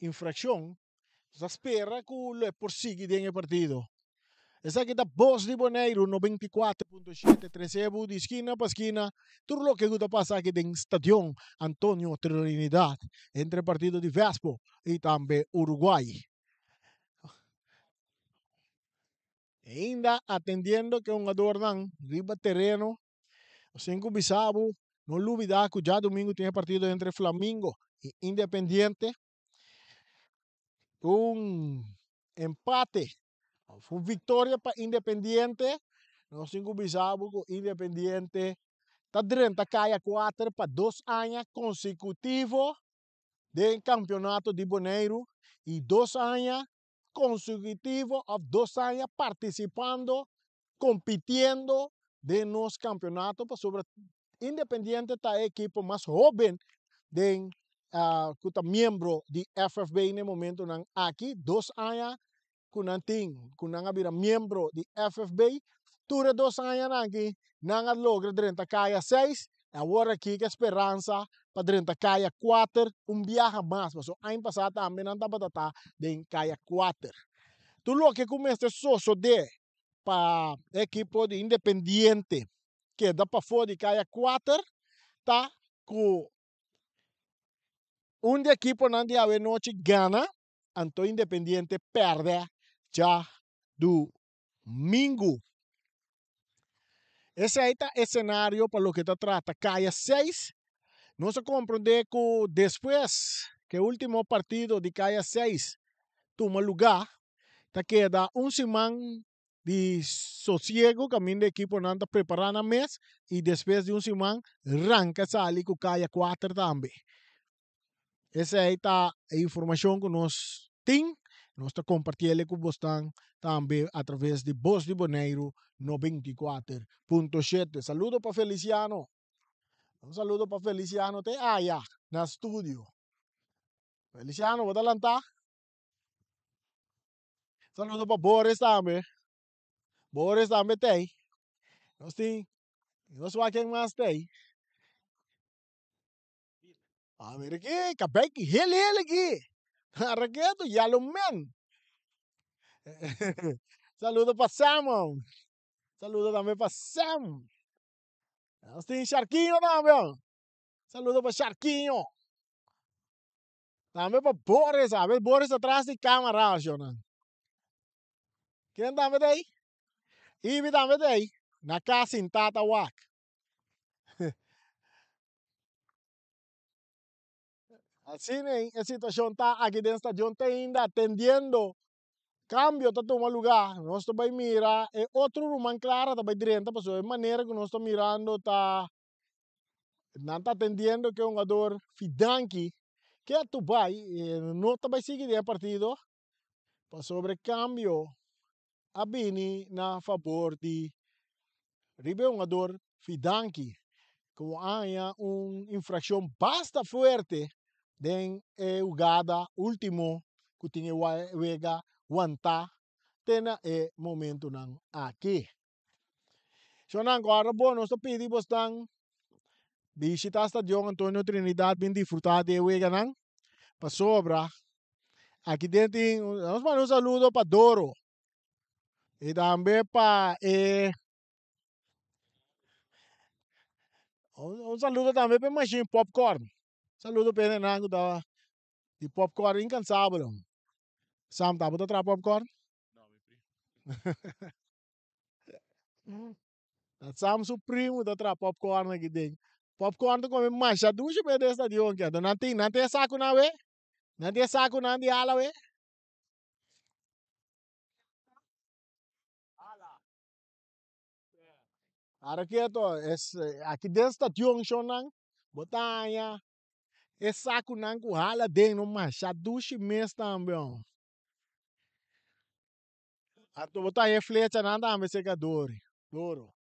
infração, nós espera que ele prossiga dentro do partido. Essa aqui da Boss de Bonaire, 94.7, 13 de esquina para esquina. Tudo o que está passando aqui no Estadio Antonio Trinidad, entre o partido de Vespo e também Uruguai. Ainda atendendo que um adornan riba terreno, o 5 Bisabo, não olvidar que já domingo tem partido entre Flamengo e Independiente. Empate. Foi vitória para Independiente. No 5 Bisabo com Independiente. Está dentro caia 4 para 2 anos consecutivos do campeonato de Bonaire e 2 anos consecutivos, 2 anos participando, compitiendo de nos campeonatos. Sobre Independiente está a equipo mais jovem de que está membro de FFB no momento aqui 2 anos. Kunanting, kunanga bira membro de FFB, Tura 2 anos aqui, não logra drenta caia 6, agora aqui que esperança para drenta caia 4, viaja mais, mas o ano passado também não estava de caia 4. Tu lo que começa só de para equipo de Independiente, que dá para fora de caia 4, tá com de equipo não de haver noite gana, então Independiente perde já domingo. Esse aí está o cenário para o que está trata. Caia 6. Não se compreende que depois que o último partido de caia 6 toma lugar, te queda semana de sosiego, que a equipo não está preparando a mês, e depois de semana, arranca sair com caia 4 também. Essa aí está a informação que nós temos. Nós está compartilhando com vocês também através de Voz de Bonaire 94.7. Saludo para Feliciano. Un saludo para Feliciano te allá en el estudio. Feliciano, ¿vos adelantar? Saludo para Boris también. Boris también te. No sé, no sé quién más te. Ah, mira aquí, cabeki, hele aquí. Arrequeto, ya lo men. Saludo para Sam. Saludo también para Sam. No sé, Sharquinho también. Saludo para Sharquinho. También para Boris, a ver, Boris atrás de cámara, Jonan. ¿Quién también te? Ibi también te. Na casa em Tatawak. Assim, a situação está aqui dentro da estação, está ainda atendendo. Cambio está tomando lugar. Nós estamos mirar. É outro rumão claro, está dentro. Porque a maneira que nós estamos mirando, está não está atendendo que é um jogador fidanqui. Que é tu vai, não está seguir o partido. Para sobre cambio, a Bini na favor de Ribe um jogador fidanqui. Como há infração bastante forte den jugada último que tinha wega wanta tena momento nang aqui. So nang agora bom nós pedimos tang visitar Estadio Antonio Trinidad bem disfrutar de wega nang para sobra aqui dentro nós mandamos saludo para Doro e também para saludo também para Machine Popcorn. Saludo para nang da de popcorn incansável. Sam tá botando tra popcorn? Sam supremo da tra popcorn aqui dentro. Popcorn tu come masha duše pe desta dion kia. Nanti saco na we? Nanti saco na di ala we? Ara quieto, es aqui desta dion shonang botanya. E saco nang ku hala den no masha duše mes também. Ato botanya flecha nanda ame secador. Doro.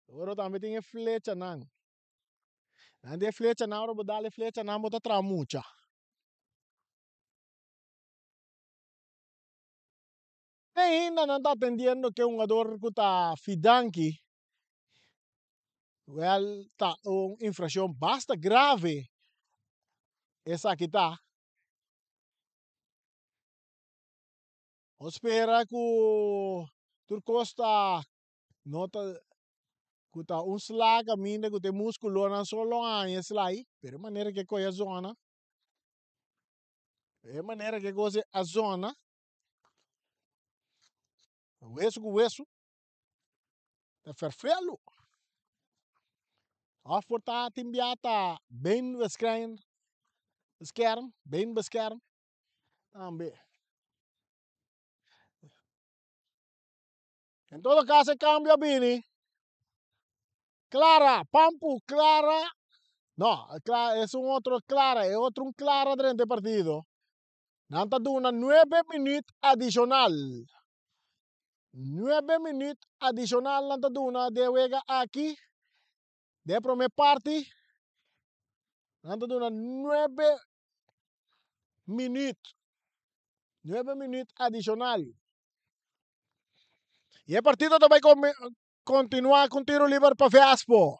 Doro também tem flecha nang. Nande flecha na hora bodale flecha na bota tramucha. Ainda não está atendendo que um jogador que está fidanqui, well, tá uma infração bastante grave. Essa aqui tá. Espera que o Turcosta nota que tá slag a mina que tem músculo na solo aí slai, pero maneira que coisa zona. É maneira que coisa a zona. Hueso com hueso. Tá ferfelo. A forta timbiata bem bescherm, bem bescherm. Também. En todo caso, cambio Bini. Clara, Pampu, Clara. No, es un otro Clara, es otro un Clara durante el partido. Nanta una 9 minutos adicional. 9 minutos adicional nanta una de juega aquí. De primer parte. Nanta una 9 minutos. 9 minutos adicional. Y el partido também continua com tiro livre para Vespo.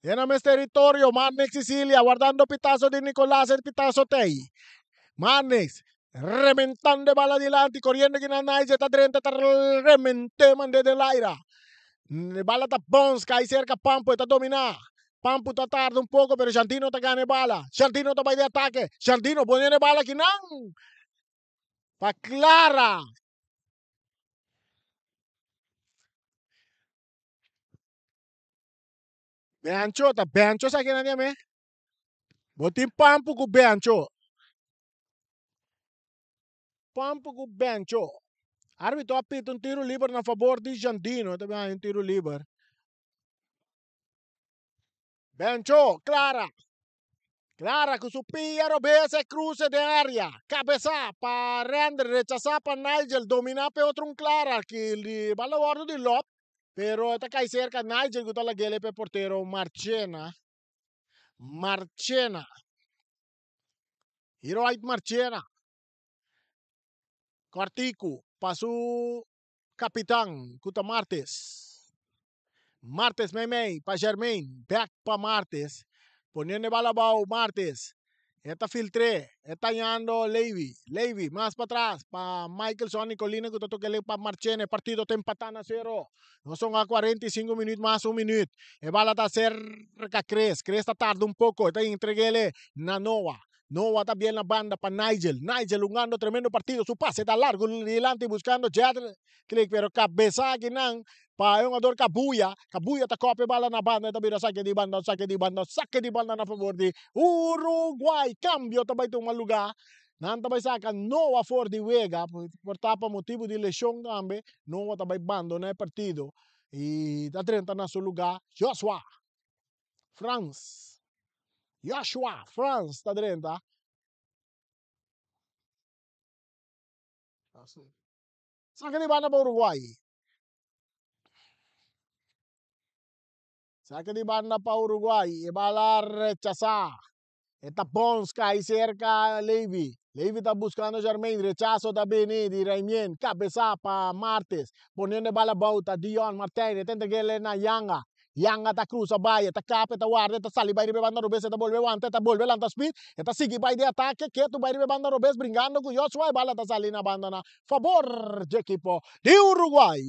Yan mes territorio, Marnix Sicilia, guardando pitazo de Nicolás, el pitazo Tei. Marnix, rementando bala adelante, corriendo que na Nice, está dentro, está rementando desde la aire. Bala está bons, cai cerca Pampo, está dominar. Pampo está tarde un poco, pero Chantino está ganando bala. Chantino está de ataque. Chantino poniendo bala aquí, no. Pa Clara. Beancho sa akin na niya, me. Botin Pampo com Beancho. Pampo com Beancho. Árbitro apita um tiro livre na favor de Jandino. Também um tiro livre. Bencho, Clara. Clara con su Piero se cruce de área. Cabeza para Render, rechazar para Nigel. Domina pe otro un Clara. Que le va a bordo de Lop. Pero está cae cerca Nigel. Que la gele pe portero Marchena. Marchena. Hero White Marchena. Quartico. Pasó capitán. Cuta Martes. Martes Memei para Germain. Back para Martes. Poniendo balabao Martes. Esta filtré. Está yendo Levy. Más para atrás. Para Michaelson y Colina. Que toque para Marchena. El partido está empatando a 0. No son a 45 minutos más 1 minuto. El bala está cerca Cres. Cres está tarde un poco. Está entreguele na Noah. Noah está bien la banda para Nigel. Nigel jugando tremendo partido. Su pase está largo. Delante buscando Jet. Click. Pero cabeza aquí nan. Pa yung ador Kabuya ta copia bala na banda tabi na saque di banda na favor di Uruguay. Cambio tabay itong maluga. Nantabay sa akan Noah for di Vega por tapa motivo de lesión tambe. Noah tabay bando na partido. E da 30 na su lugar Joshua France ta 30. Saque di banda pa Uruguay. Saque di banda pa Uruguay. Ibala rechazar. Está Ponska ahí cerca Levy. Levy está buscando Germain. Rechazo da Beni di Raimien. Cabeza para Martes. Poniendo bala bauta. Dion Martínez. Tenta que le na Yanga. Yanga ta cruza baia. Ta capa. Ta guarda. Ta sali. Vai banda Robes. Ta volve ante. Ta volve lanta speed. Ta sigue vai de ataque. Que tu vai banda Robes. Brincando com Joshua. Bala ta sali na banda na favor de equipo de Uruguay.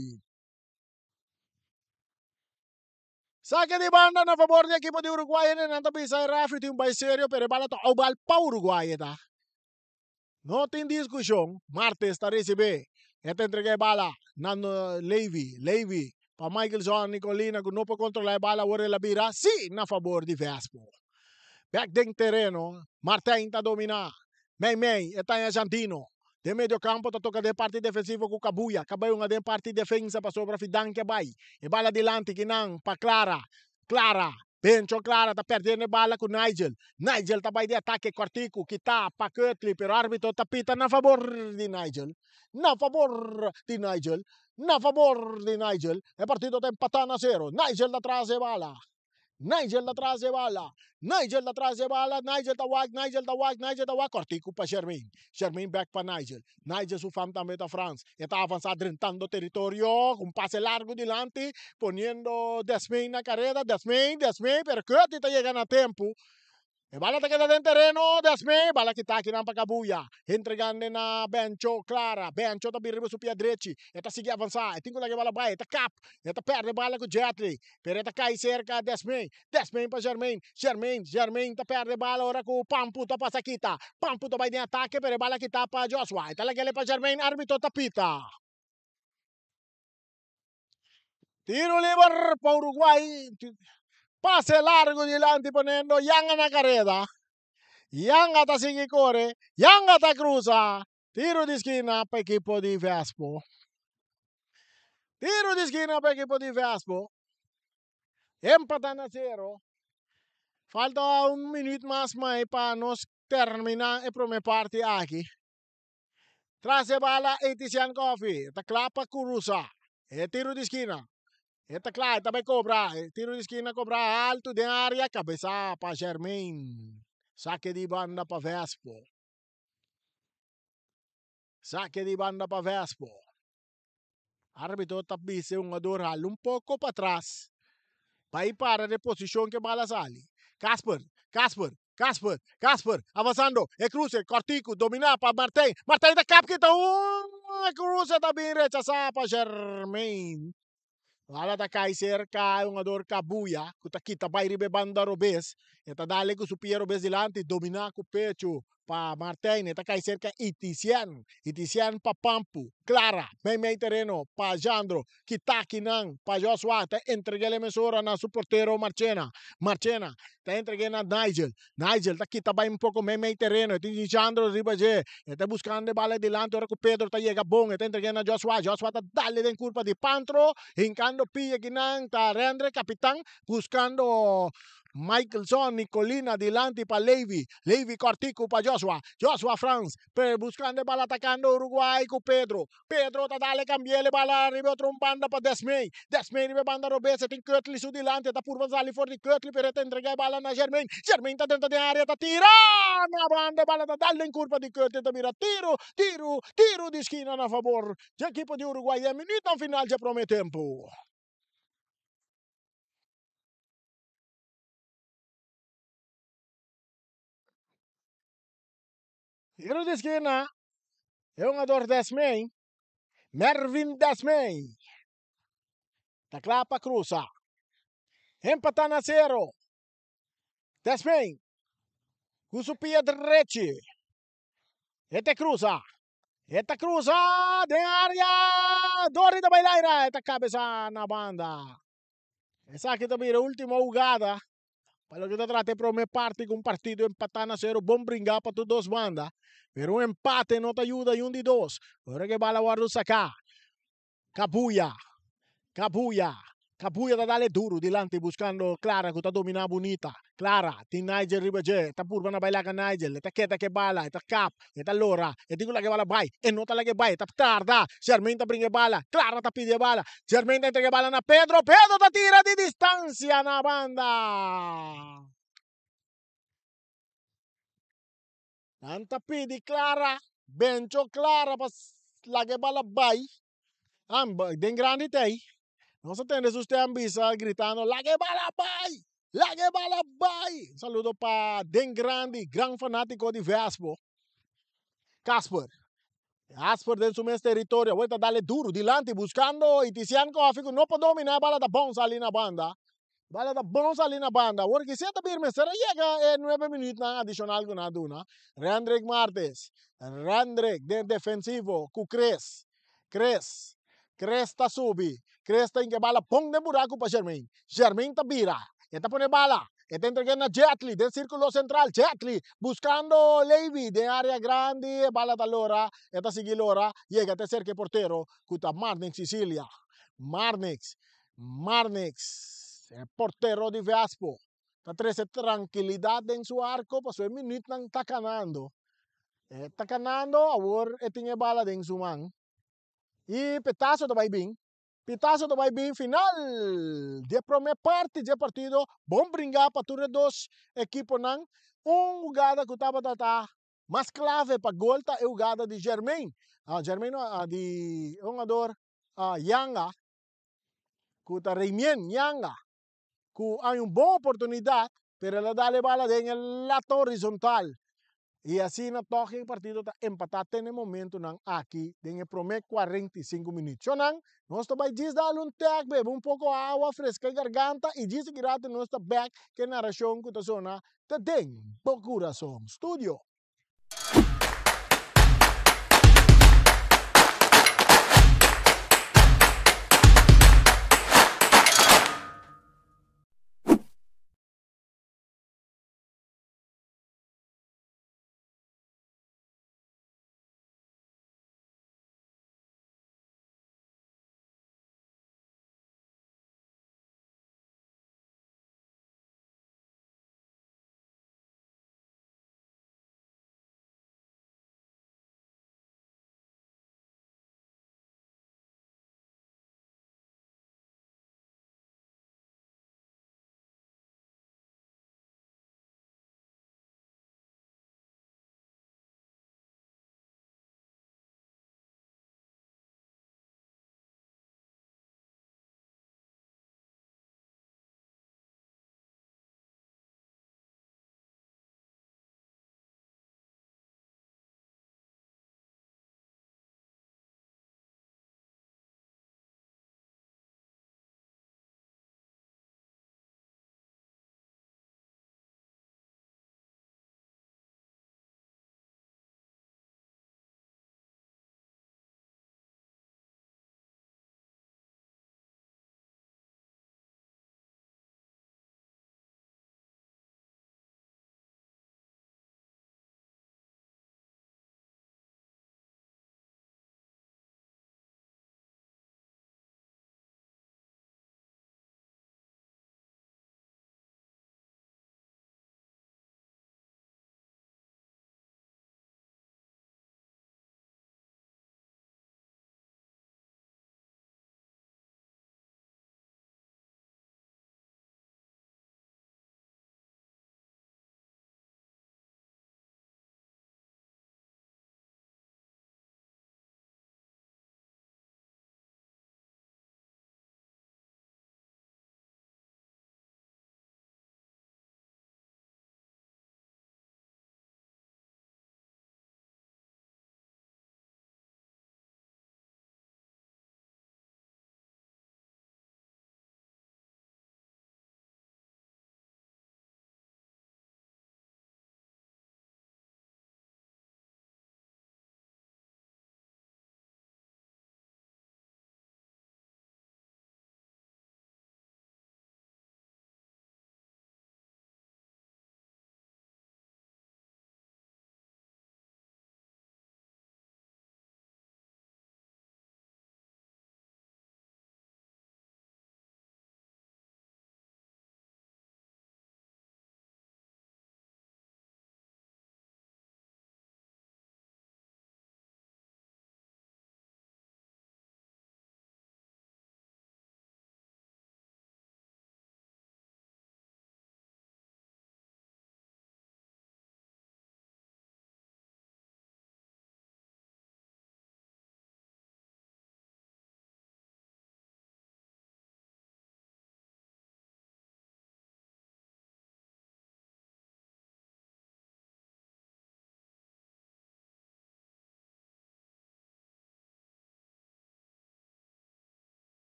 Saque de banda na favor do equipo de Uruguay. Não está pensando Rafi, tem um sério, pero bala to ao bal para Uruguay, tá? Não tem discussão. Martes está receber. Esta entrega bala na Levy. Para Michael John Nicolina, que não pode controlar a bala, agora ela vira, sim, na favor de Vespo. Back dentro terreno, Martin está dominar. Mei, está em Argentino. De meio campo, tá toca de parte defensiva com Kabuya. Kabuya nga de parte defensa para sobra Fidan que vai. E bala dilante que não para Clara. Bencho Clara tá perdendo bala com Nigel. Nigel tá vai de ataque Quartico que tá para Kirtley, pero árbitro tá pita na favor de Nigel. Na favor de Nigel. El partido tá empatando a 0. Nigel atrás de bala. Nigel atrás de bala. Nigel tá wag. Cortico para Germain. Germain back para Nigel. Nigel su fam também da France. Está avançando, rentando territorio. Un pase largo delante. Poniendo Desmain na carrera. Desmain. Pero Curtis está llegando a tempo. E bala te queda dentro terreno, Desmain, bala que tá aqui na Pacabuya, entregando na Bencho Clara, Bencho tá biribo su pia direito, eta sigue avançar, tem que lá que bala vai, eta cap, eta perde bala com Jetli, pero eta cai cerca Desmain para Germain tá perde bala ora com Pampo tá passa quita, Pampo tá vai em ataque, pero bala que tá para Joshua, eta lá que ele para Germain, árbitro tá pita. Tiro livre para Uruguay. Pase largo delante poniendo Yanga na carrera. Yanga ta sigue corre. Yanga ta cruza. Tiro de esquina para equipo de Vespo. Empatando a 0. Falta 1 minuto mais para nós terminar a primeira parte aqui. Traz a bala Etienne Coffee. Está clapa cruza. É tiro de esquina. Esta claro, também cobra. Tiro de esquina, cobra alto de área. Cabeça para Germain. Saque de banda para Vespo. Árbitro tabise un adorarlo un poco para atrás. Vai para de posición que bala sale. Casper, avanzando, el cruce, Cortico, domina para Martín de cap quita cruce también rechazada para Germain. Wala ta kay cerca un ador kabuya, kuta kita bayri be banda robes, eta dale ku supia robes dilante, domina ku pecho pa Martin, eta kay cerca Itisian pa Pampu, Clara, may terreno pa Jandro, Kitaki nang pa Joshua, ta entregue le mesura na su portero Marchena, ta entregue na Nigel, ta kita bay un poco may terreno, eta Jandro ribaje, eta buscando bala dilante, ora ku Pedro ta llega bon, eta entregue na Joshua ta dale den culpa di Pantro, hincando pilla ginang ta Rendre capitán buscando Michaelson, Nicolina, Dilanti para Levi Cortico para Joshua France, pero buscando bala atacando Uruguay con Pedro ta dale cambiele bala arriba otro un banda para Desmey ribe banda Robese, tin Kötli su Dilanti, ta purva sali fuori Kötli per entregar bala na Germain ta dentro de área, ta tira na banda bala ta dale in curva di Kötli, ta mira tiro di esquina a favor del equipo de Uruguay, e minuto final ya promete tempo. Tiro di esquina é um ador Desmey, Mervin Desmey, da clapa cruza, empatan a 0, Desmey, com su pie derecho, esta cruza de área, Dori da bailaira, esta cabeça na banda. Essa aqui também é a última jogada, para que te trate para uma parte com um partido empatando a 0, bom brincar para todas as bandas, pero um empate não te ajuda e um de dois. Agora que bala guarda sacar, Cabuya da dale duro dilante buscando Clara que está dominando bonita. Clara, tin Nigel ribaje, está purba na baila con Nigel, está quieta que bala, está cap, está lora, e digo la que bala bay, e nota la que bay, está tarda, Germain ta bringe bala, Clara ta pide bala, Germain ta entrega bala na Pedro ta tira di distancia na banda. Tanta pidi Clara, bencho Clara pas la que bala bay, den grande tei. No se entiende si usted ambisa gritando, la que bala bay. Saludo para Den Grandi, gran fanático de Vespo. Casper de su mes territorio, vuelta a darle duro, dilante, buscando, y Tizian Cofico, no puede dominar, bala da bon salir na banda. Porque si esta firme será llega en 9 minutos adicional con aduna. Randrek Martes, de defensivo, cu Cres ta subi, Cres ta inke bala pong de buraco para Germain ta vira, esta pone bala, esta entrega a Jetli del círculo central, Jetli buscando Levi de área grande, bala da lora, esta sigue lora, llega a cerca portero, cuta Marnix Sicilia, Marnix, portero de Vespo, está 13 tranquilidad en su arco, pasó el minuto está ganando. Está ganando, ahora tiene bala en su man. E pitazo do Baibim. Final de primeira parte de partido. Bom brincar para todos os equipos. Jogada que estava mais clave para gol é a jogada de Germain. Germain de jogador Yanga. Que está Reimien Yanga. Que há uma boa oportunidade, pero ela dá a bala em lado horizontal. E assim na toque o partido está empatado no momento aqui, em primeiro 45 minutos. So, nós também diz dar um tag, bebe um pouco de água fresca e garganta, e diz que nós está back, que narração que está sona, te tem, bom coração. Studio.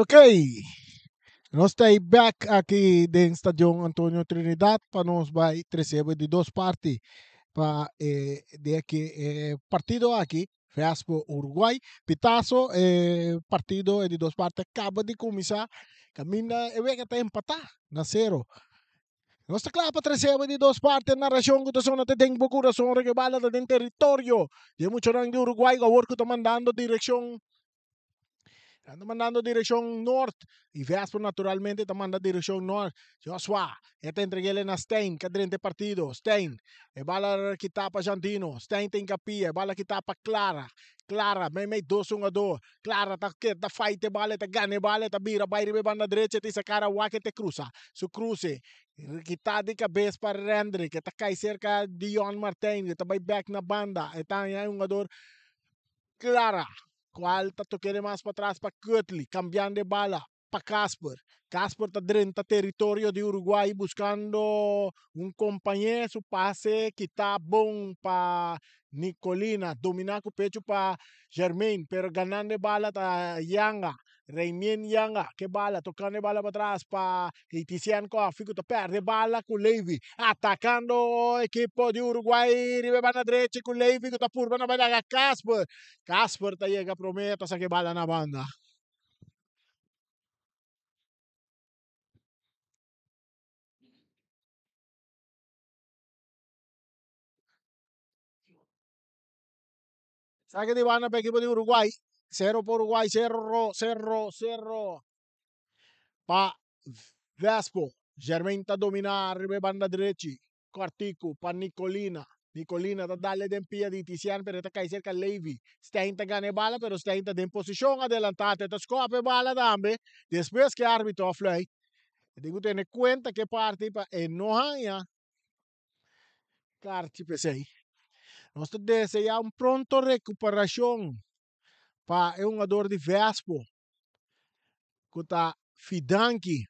Ok, nós estamos back aqui do Estádio Antônio Trinidad para nós vai receber de duas partes para de que partido aqui Vespo Uruguai Pitazo partido de duas partes acaba de começar caminha e vem até empatar na zero. Nós está claro para receber de duas partes na região que nós não tem pouco razão que bala do território de muito rango de Uruguai que work está mandando direção. Anda mandando dirección norte y Vespo naturalmente está mandando dirección norte. Joshua, esta entreguele na Stein, cadrente partido. Stein, e bala que tapa Jantino. Stein tem capia, bala que tapa Clara. Clara, may 2-1-2. Clara, ta fight, bala, ta gane, bala, ta bira, baile, banda direita, te sacara, wake, te cruza. Su cruce. Kita de cabeça para Rendry, que está cai cerca de Dion Martin, que está back na banda. Está aí um jogador Clara. Qual toquere mais para trás para Cutley, cambiando de bala para Casper. Casper está dentro do território de Uruguai buscando um companheiro, su passe que está bom para Nicolina, dominar com o pecho para Germain, pero ganando de bala para Yanga. Reimien Yanga, que bala, tocando bala para trás para Itician fica perde bala com Levy, atacando o equipo de Uruguai, riba na direita com Levy, que está por na bala Casper. Casper ta llega prometa sa que bala na banda. Sa que di banda para equipo de Uruguai. 0 por Uruguai, 0. Pa Vespo. Germain ta dominar, ribe banda direita. Quartico pa Nicolina. Nicolina ta dale den pia di Tizian per ta kai cerca Levi. Stein ta gane bala, pero Stein ta den posición adelantada. Ta scope bala dambe. Después que árbitro aflei. Digo, tener cuenta que parte pa enoja Carti pesei. Nós desejar uma pronta recuperação para o jogador de Vespo, que está fidanque,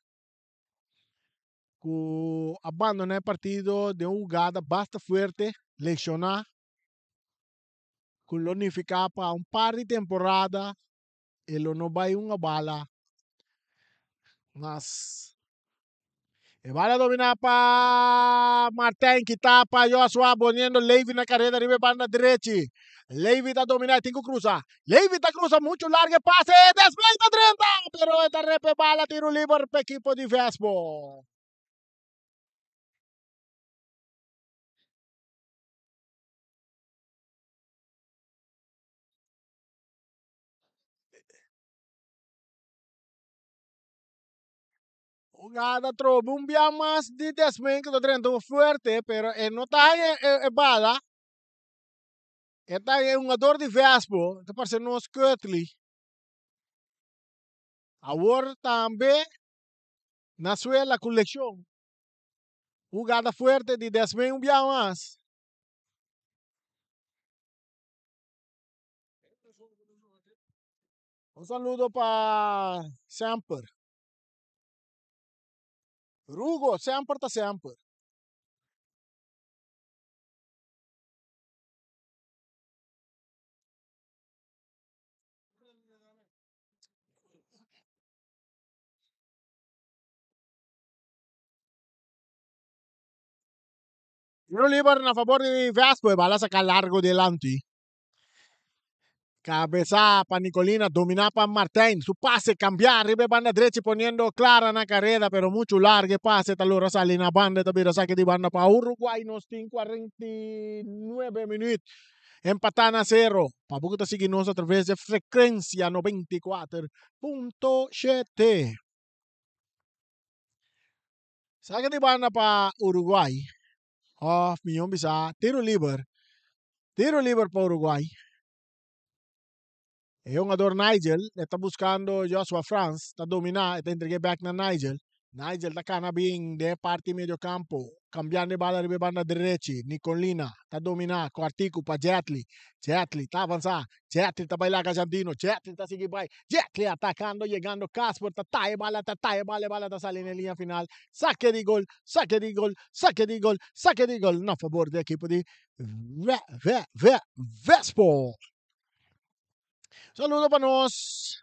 que abandona o partido de uma jogada basta forte, lesionar, que lo unificar para um par de temporada, ele não vai uma bala, mas e bala dominar para Martin, que está para Joshua, poniendo Levi na carreira, arriba banda direita. Levi está dominando, tem que cruzar. Levi está cruzando muito largo, passe, despeita 30, pero esta repe bala, tiro livre para equipo de Vespo. Jugada trova un via más de desmen que está treinando fuerte, pero no está bala. Está en un jogador de Vespo, que parece no Cutley. Agora também na sua coleção. Jugada fuerte de desmen un via más. Un saludo para Samper. Rugo, Samper está Samper. Tiro libre a favor de Vespo e bala sacar largo delante. Cabeza para Nicolina, dominar para Martín, su pase cambiar, arriba banda derecha poniendo clara en la carrera, pero mucho largo pase, talora sale en la banda, también saque de banda para Uruguay, nos tiene 49 minutos, empatan a 0, para Bogotá seguimos a través de frecuencia 94.7. Saque de banda para Uruguay, millón bisa, tiro libre para Uruguay. É um jogador Nigel, está buscando Joshua France, está dominar, está entregue back na Nigel. Nigel está canabing de parte medio campo, cambiando de bala de banda direita. Nicolina está dominar, Quartico para Jetli. Jetli está avançar, Jetli está bailar Argentino, Jetli está seguir vai. Jetli atacando, chegando, Casper está taia bala está saindo na linha final. Saque de gol, saque de gol, saque de gol, saque de gol, na favor da equipe de Vespo. Saludo para nós.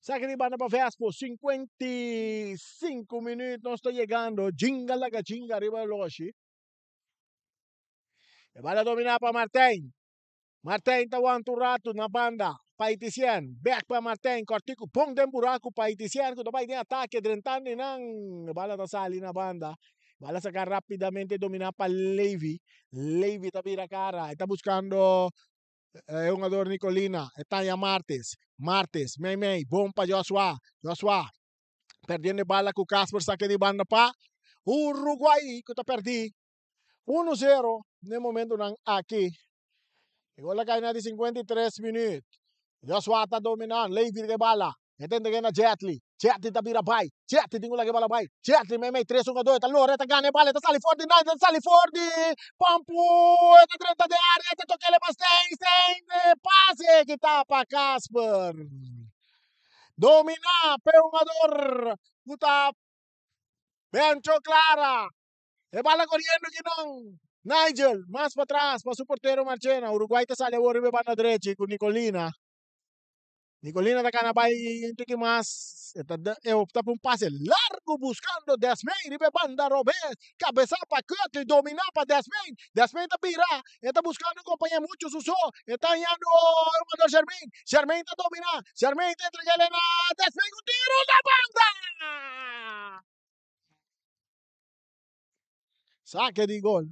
Saque de banda para Vespo, 55 minutos, no estoy llegando. Jinga la chinga arriba de Loshi. E bala dominar para Martin. Martin tawan tu rato na banda. Paitisian. Back para Martin. Cortico. Pong den buraco Paitisian. Kung dabay ni atake. Drentani ng bala tasali na banda. Bala sacar rapidamente dominar para Levy. Levy tapira cara. Está buscando un jugador Nicolina. Está ya Martes. Martes. May. Bom para Joshua. Joshua. Perdendo bala com o Casper. Saque de banda para Uruguai. Que tá perdi. 1-0. No momento não aqui. Igual la kaya natin 53 minutos. Joshua está dominando. Levy de bala. Entende que na Jetli. Jetli tabira bay. Jetli tingo lagi bala bay. Jetli may 3-1-2. Talore tagane bala. Ta sali fordi. Ta sali fordi. Pampu. Eta 30 de área. Eta tokele pa Stein. Pase. Kita pa Casper. Domina. Peungador. Puta. Bencho Clara. E bala corriendo que não. Nigel, mais para trás, para o porteiro Marchena. Uruguai está sale agora e vai na direita com Nicolina. Nicolina está cá vai que mais. Opta por um passe largo buscando Desmey. Ribe banda Robert. Cabeça para Cutler, dominar para Desmey. Desmey está pirá. Está buscando companhia muitos usou. Está indo o Germain. Germain está dominar. Germain está entregando na Desmey com tiro na banda. Saque de gol.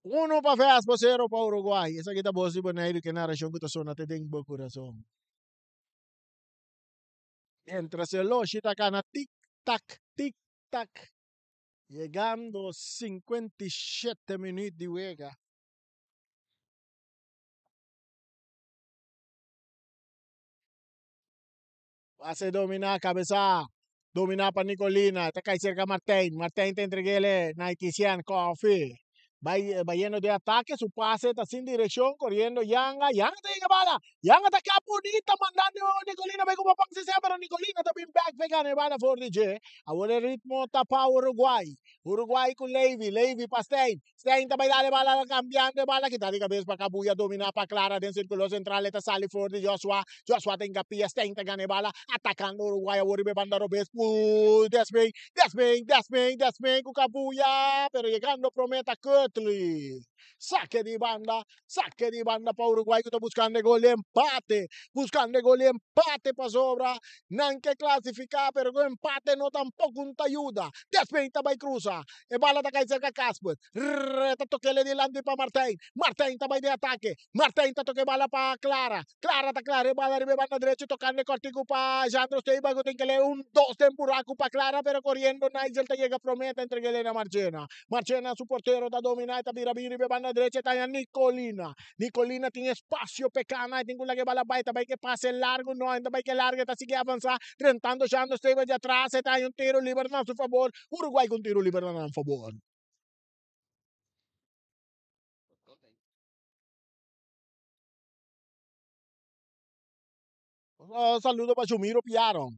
1 para Vespa, 0 para Uruguay. Esa kita bosi ba na que narración ko taso natin ding bo corazón. Mientras el Loshi está na tic-tac, tic-tac. Llegando 57 minutos de juega. Pase domina, cabeza. Domina para Nicolina. Está cai cerca Martín. Martín te entreguele. Naitisian, coffee. Va lleno de ataque, su pase está sin dirección, corriendo Yanga te llega bala, Yanga está acá bonita, mandando Nicolina, ve como pang se pero Nicolina también back, pegando bala for DJ, ahora el ritmo está para Uruguay con Levy para Stein está dale bala, cambiando bala, que está de cabeza para Cabuya, domina para Clara, dentro del círculo central, está sale for de Joshua tenga pia, Stein te gane bala, atacando Uruguay, ahora ve banda Robes, Desmey, con Cabuya, pero llegando prometa Cutler. Saque de banda para Uruguay que está buscando gol de empate. Para sobra. No que clasificar, pero con empate no tampoco te ayuda. Desmey vai cruza. E bala está cair cerca Casper. Está toquele delante para Martín. Martín está de ataque. Martín está toque bala para Clara. Clara está clara. E bala arriba banda derecha tocando cortico para Jandro Steiba que tem que ler 1-2 de buraco para Clara, pero corriendo Nigel te llega promete entre Elena Marchena. Marchena su portero está dominado, está birabiri, banda derecha está en Nicolina. Nicolina tiene espacio pecana, tiene que bala baita, vai que pase largo, no, ainda vai que larga, está sigue avanzar, rentando Jandro Steiba de atrás, está en un tiro libre a su favor. Uruguay con tiro libre a favor. Saludo para Jumiro Piaro.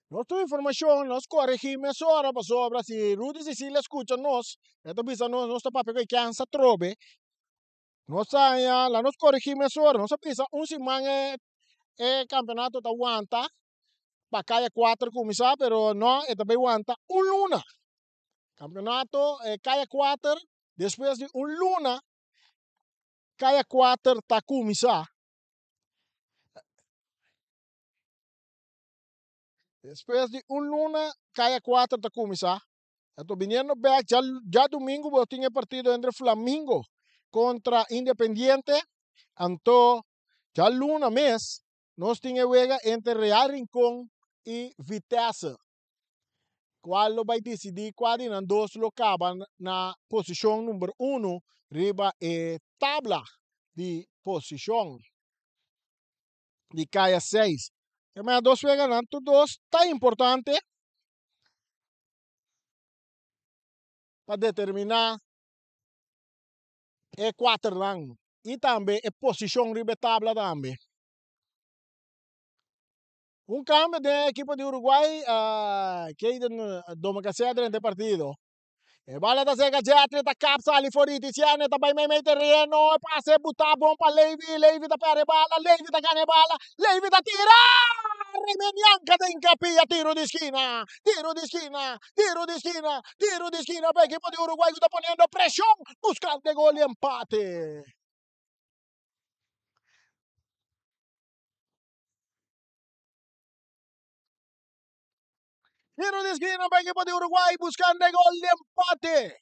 Nuestra información nos corregimos ahora para sobra. Si Rudy Cecilia escucha-nos, esta visa nos está para que cansa trobe. Nos la nos corregimos ahora. Nos pisa semana campeonato da aguanta. Para caia 4 começar, pero não, também aguanta luna. Campeonato caia 4, depois de luna, caia 4 está começar. Depois de luna, caia 4 está começar. Estou vindo back, já domingo eu tinha partido entre Flamengo contra Independiente. Então, já luna mês, nós tinha joga entre Real Rincón e Vitesse. Qual vai decidir qual de dois locaban na posição número 1 riba e tabla de posição de cada 6. Mas dois ganhando todos está importante para determinar e 4 lang e também a posição riba tabla também. Un cambio de equipo de Uruguay que domakaseda neste partido. E bala da Zega Jetli, da Capsa, ali Foriti, Siane, da Baimei Mei Terreno, passe, buta bom para Levi da pere bala, Levi da cane bala, Levi da tira! Rimenianca da incapia, tiro di esquina, tiro di esquina, tiro di esquina, tiro di esquina, para equipo de Uruguay que está poniendo presión, buscando gol y empate. Tiro de esquina para equipo de Uruguay buscando gol de empate.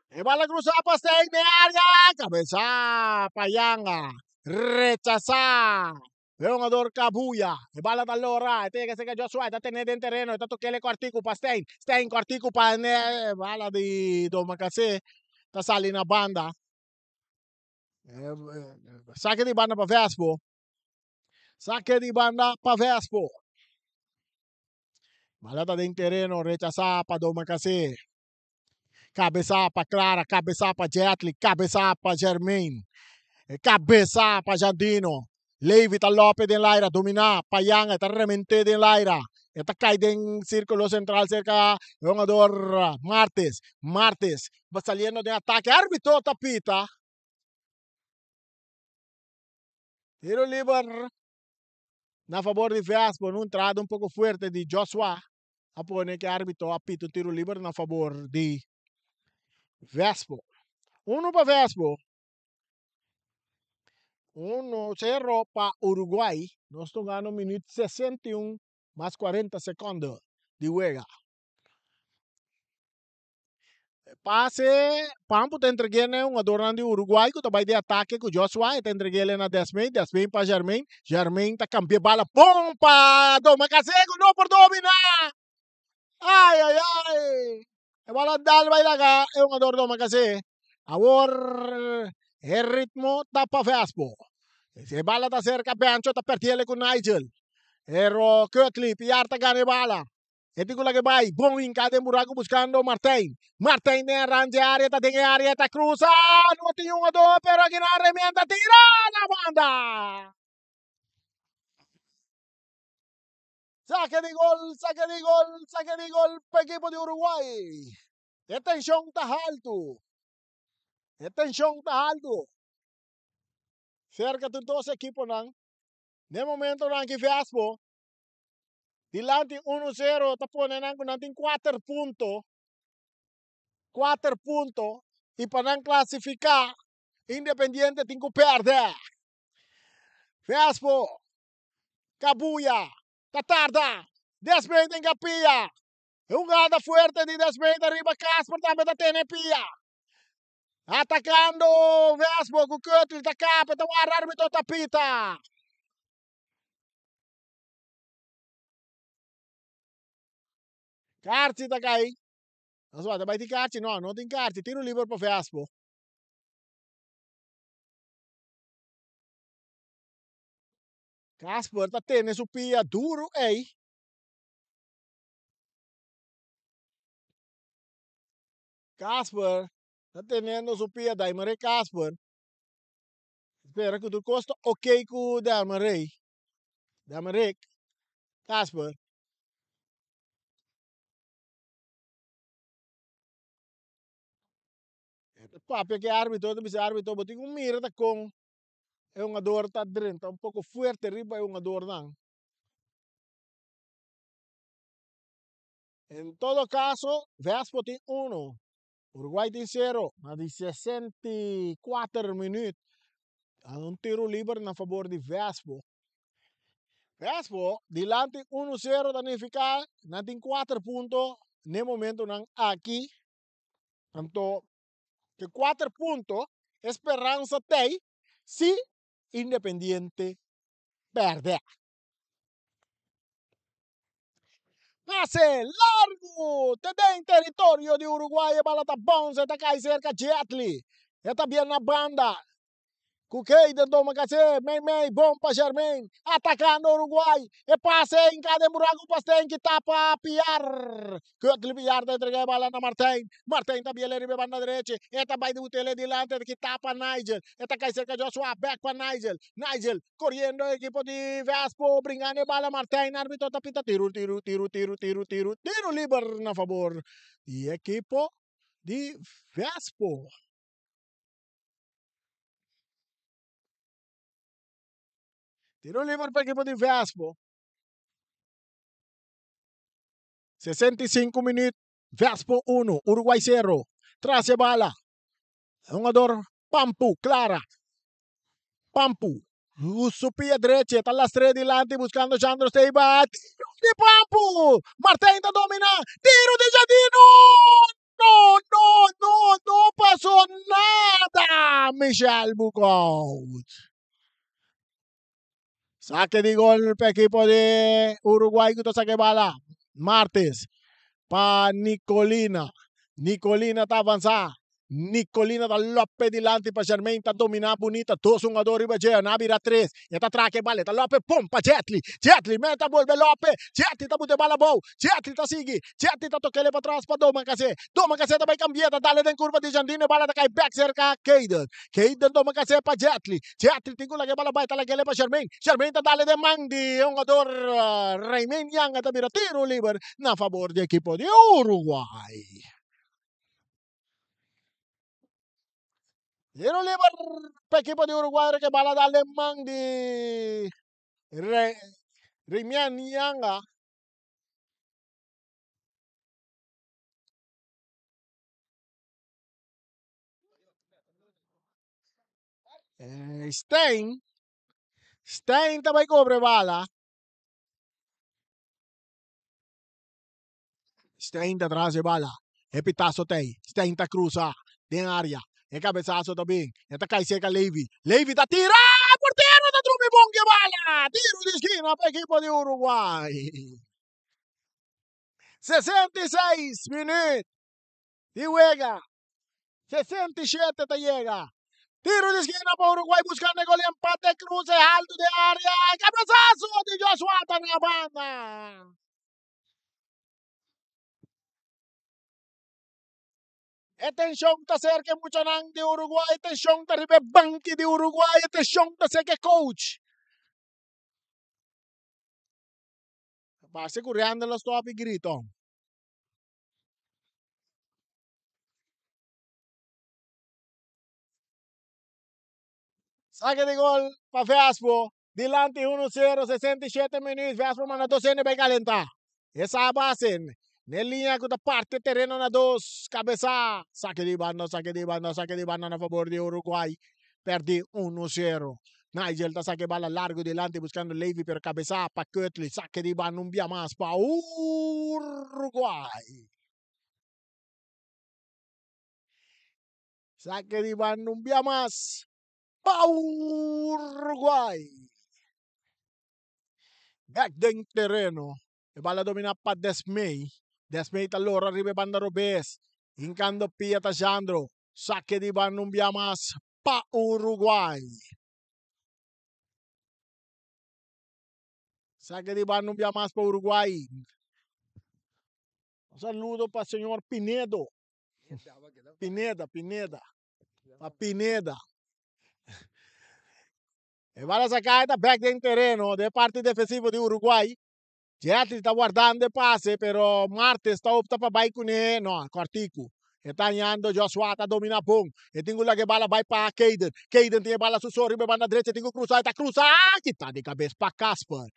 Y va la cruzada para Stein de área. Cabeza, Payanga. Rechazar. Leonador Cabuya. E bala dall'ora. Tiene che se Joshua. Sta tenendo in terreno. E tanto che le quartico para Stein. Stein quartico para bala di Domakase. Sta sali na banda. Saque di banda para Vespo. Saque di banda para Vespo. Balata din terreno. Rechazar para Domakase. Cabeça para Clara, cabeça para Jetli, cabeça para Germain, cabeça para Jandino. Levi ta Lopez din Laira, domina, Payanga, ta remente din Laira. Esta cae din círculo central cerca jugador Martes. Martes va saliendo de ataque. Árbitro tapita. Tiro libre a favor de Vespo, una entrada un poco fuerte de Joshua. Apone que árbitro apita un tiro libre a favor de Vespo. Uno para Vespo. 1-0 para Uruguay. Nós estamos ganhando minuto 61 mais 40 segundos de juega. Passe, Pampo está entregando um adorno de Uruguai, que vai de ataque com Joshua, está entregando na Desmém para Germain. Germain está campeando bala, pompa! Toma Casego, não por dominar! Ai, ai, ai! A bola dal vai lá, é um adorno de Macase. Agora, o ritmo está para Vespo. Se bala está cerca, Bencho está pertiendo com Nigel. Ero Kötli, piarta gane bala. Eti ko lagi bay, bom hincada en buraco buscando Martín. Martín de arranque área, está en área, está cruza. No tiene un dos, pero aquí no remienta, tira la banda. Saque de gol, saque de gol, saque de gol para el equipo de Uruguay. E tensión está alto. E tensión está alto. Cerca de dos equipos, ¿no? De momento, no hay fiasco. Dilante 1-0, está poniendo en 4 puntos. 4 puntos. E para não classificar, Independiente tem que perder. Vespo, Cabuya, Tatarda, Desmém tem Capia. Jugada fuerte de Desmém, arriba Casper, também da Tenepia. Atacando Vespo, com Kötl, da capa, então o árbitro tapita. Carti da cai. Não so, vai de Carti, não tem Carti. Tiro livre para Vespo. Casper tá tendo su pia duro, ei. Casper tá tendo su pia Daimare Casper. Espera que tu costa ok com Damarei. Damarek. Casper. Papia que árbitro, tu bisa árbitro, boti com mira tá com. É uma dor tá dentro, tá um pouco forte, riba é uma dor não. En todo caso, Vespo tem 1. Uruguai tem 0. Na de 64 minutos. Há um tiro livre na favor de Vespo. Vespo, dilante 1-0 danificar, na tem 4 pontos. No momento não aqui. Tanto que 4 pontos, esperança tem se Independiente perder. Pase largo, te en territorio de Uruguay, bala ta bonze, ta cae cerca Jetli. Esta bien na banda. Kukeiden toma kasi, May, bom pa Jermaine, atacando Uruguay, e pase em cada murago pastem que tapa Piar, que Piar de entrega a bola na Martin também ele ribe banda direita, eta vai do tele dilante que tapa Nigel, eta cai cerca Joshua, back para Nigel, correndo equipo de Vespo, brincando bola Martin, árbitro tapita tiro liber na favor de equipo de Vespo. Tiro livre para o equipo de Vespo. 65 minutos. Vespo 1, Uruguay 0. Traz a bala. Jogador Pampu, Clara. Pampu. Supia direita, está las 3 delante buscando Jandro Steiba. Tiro de Pampu. Martin está dominando. Tiro de Jadino. No pasó nada. Michel Bucot. Saque de gol para el equipo de Uruguay que saque bala. Martes para Nicolina. Nicolina está avançada. Nicolina está Lopes delante para Germain, está dominando bonita. 2-1 riba Gea, na vira 3. E está atrás que bala, está Lopes, pum, para Jetli. Jetli, meta, volve Lopes. Jetli está botando bala boa. Jetli está seguindo. Jetli está tocando para trás para Doma Cacé. Doma Cacé também cambiada, dá dentro curva de Jandine, bala da cai back cerca Caden. Caden Doma Cacé para Jetli. Jetli tem que bala baita lá que ele para Germain. Germain está dando de Mandi, jogador Raymond Yang está vira tiro livre na favor do equipo de Uruguai. Tiro liber para equipo de Uruguay que bala de alemán de Rimian Yanga. Stein também cobre bala. Stein atrás de bala. Epitazo tem. Stein tá cruza. Tem área. É cabeçaço também. Está cai cerca Levy. Levy tá tira. Porteiro da Trume bom que bala. Tiro de esquina para equipo de Uruguai. 66 minutos. E juega. 67 te llega. Tiro de esquina para Uruguay buscando gol y empate, cruce alto de área. Cabezazo de Joshua en la banda. Atención está cerca mucho de Uruguay. Atención está arriba banqui de Uruguay. Atención está cerca coach. Va corriendo los top y grito. Saque de gol para Vespo. Delante 1-0, 67 minutos. Vespo manda 2 vai calentar. Essa é a base. Na linha da parte terreno na 2. Cabeça. Saque de banda na favor de Uruguay. Perde 1-0. Nigel está saque bala largo delante buscando Levy per cabeça para Kötli. Saque de banda um dia mais para Uruguay. Saque de banda um dia mais para Uruguay. Back dentro terreno. E bala domina para Desmay. Desmay allora arriva banda Robes. Incando Pia Tajandro. Saque di banda un via más pa Uruguay. Saque di banda un via más pa Uruguay. Un saludo para el señor Pinedo. Pineda. Pa Pineda. E bala sacada back dentro terreno de parte defensivo de Uruguay. Jetli está guardando el pase, pero Martes está opta para vai com ele. No, Cortico. Está ganhando, Joshua está dominando bom. E tem que bala vai para Caden. Caden tem bala sussurro, banda direita, tem que cruzar, está cruzar. Que tá de cabeça para Casper.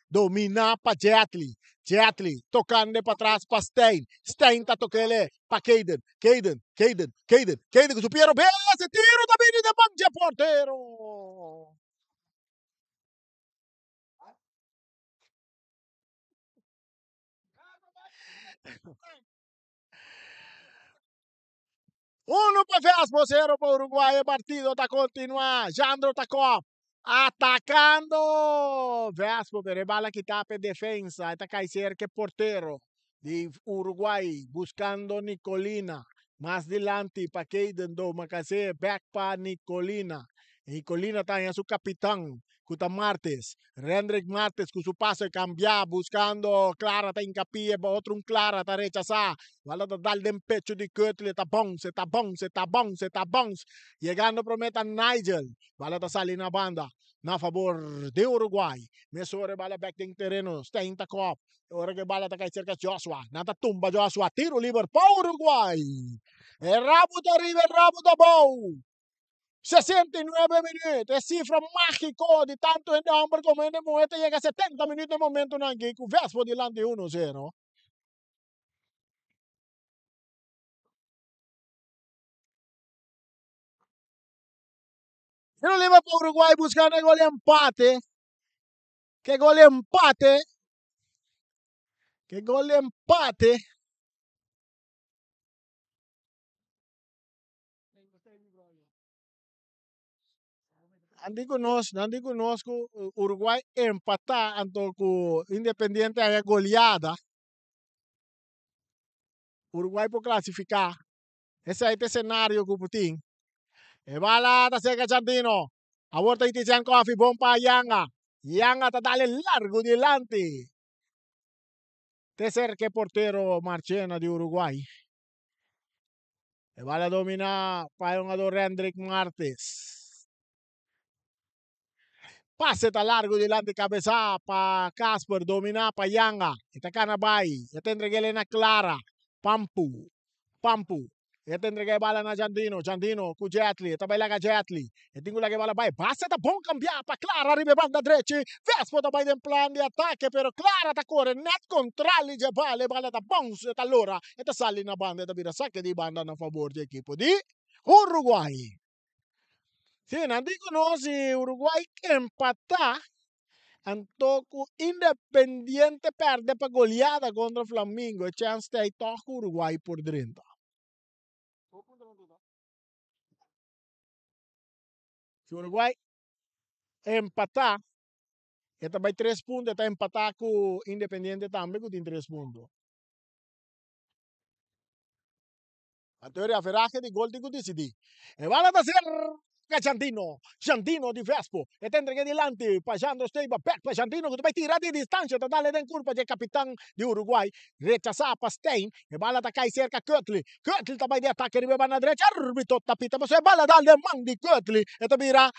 Domina para Jetli. Jetli tocando para trás para Stein. Stein está tocando para Caden. Caden que supieron bem. Esse tiro também de banco porteiro. Uno para Vespo, 0 para Uruguay. El partido está continuando. Jandro Takov atacando. Vespo, pero bala que tapa defensa. Está cai cerca portero de Uruguay buscando Nicolina. Más delante para Caden Doma, back para Nicolina. Y Colina está en su capitán, Cuta Martes, Rendrick Martes, con su pase cambiar, buscando Clara, está hincapié, otro un Clara, está rechazada. Vale a darle en pecho de Kötli, está bounce, está bounce, está bounce, está bounce. Llegando prometa Nigel, vale a salir na banda, na favor de Uruguay. Mesore bala back de terreno, está in cop. Ahora que bala está cae cerca Joshua, nata tumba Joshua, tiro libre para Uruguay. El rabo de arriba, el rabo de bow. 69 minutos, es cifra mágico de tanto en hombre como en el momento llega a 70 minutos de momento en que con Vespo delante 1-0. Pero le va para Uruguay buscando el gol de empate. ¿Qué gol de empate? ¿Qué gol de empate? Andi conosco Uruguay empatar anto con Independiente a goleada. Uruguay por clasificar. Ese es el escenario que Putin. E bala ta cerca Chantino. A vuelta y Tizian Coffee, bom para Yanga. Yanga ta dale largo delante. Tercer que portero Marchena de Uruguay. E bala domina para un ador Rendrick Martes. Pase ta largo delante, cabeza para Casper, domina para Yanga. Esta Canabay. Ya tendré que Elena Clara. Pampu. Pampu. Ya tendré que bala na Jandino. Jandino com Jetli. Esta baila com Jetli. E tengo la que bala vai. Passa tá bom cambiar para Clara. Arriba banda direita. Vespo da vai em plan de ataque. Pero Clara tá corre. Net controle de bala. Bala tá bom. Eta allora. Eta sali na banda. Eta vira saque di banda na favor di equipo di Uruguay. Sì, non dicono si Uruguay che empatà. Antoco Independiente perde para goleada contra Flamengo. E chance de toca Uruguay por dentro. Se o Uruguai empatar, ele vai 3 pontos, está empatar com o Independiente também, que tem 3 pontos. A teoria ferraje de gol de que decidi. E vai lá ser Giantino, Giantino di Vespo, e tende che delante, passando steva back para Giantino, che vai tirare di distanza, da dare in curva del capitano di Uruguay, rechazar para Stein, e bala da cai cerca Kötli, Kötli também de ataque, arriba na direita, arbitro tapita, mas e bala dalle man di Kötli, e tabira,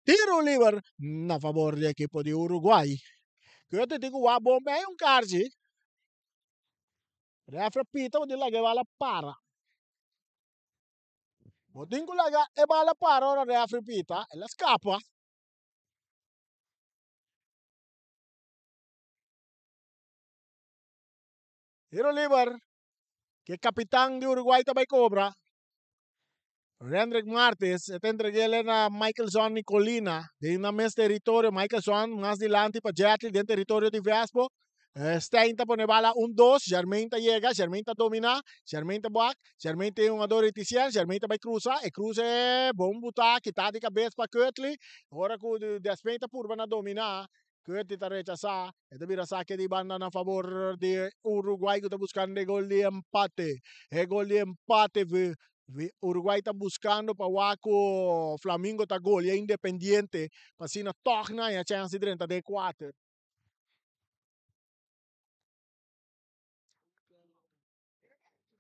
tiro livre, na favor del equipo di Uruguay. Kötli dico, wa bomba è un cargi, refra pita, o di là che va la para. Botin ko laga e bala para ora refri pita e la scappa. Tiro liber che capitán de Uruguay também cobra. Rendrick Martes e entreguele na Michaelson Nicolina de na mes territorio Michaelson mais delante para Jetli dentro territorio de Vespo. Stein pone bala 1-2, Germain llega, Germain domina, Germain buak, Germain tem um ador eficiente, Germain vai cruzar, e cruza bom botar, quitar de cabeça para Kötli, agora que o Despeita por na dominar, Kötli está rechazar, e vira saque de banda na favor de Uruguay que está buscando o gol de empate, e gol de empate, Uruguay está buscando para o Flamengo está gol, é Independiente, para se não torna e a chance de 34.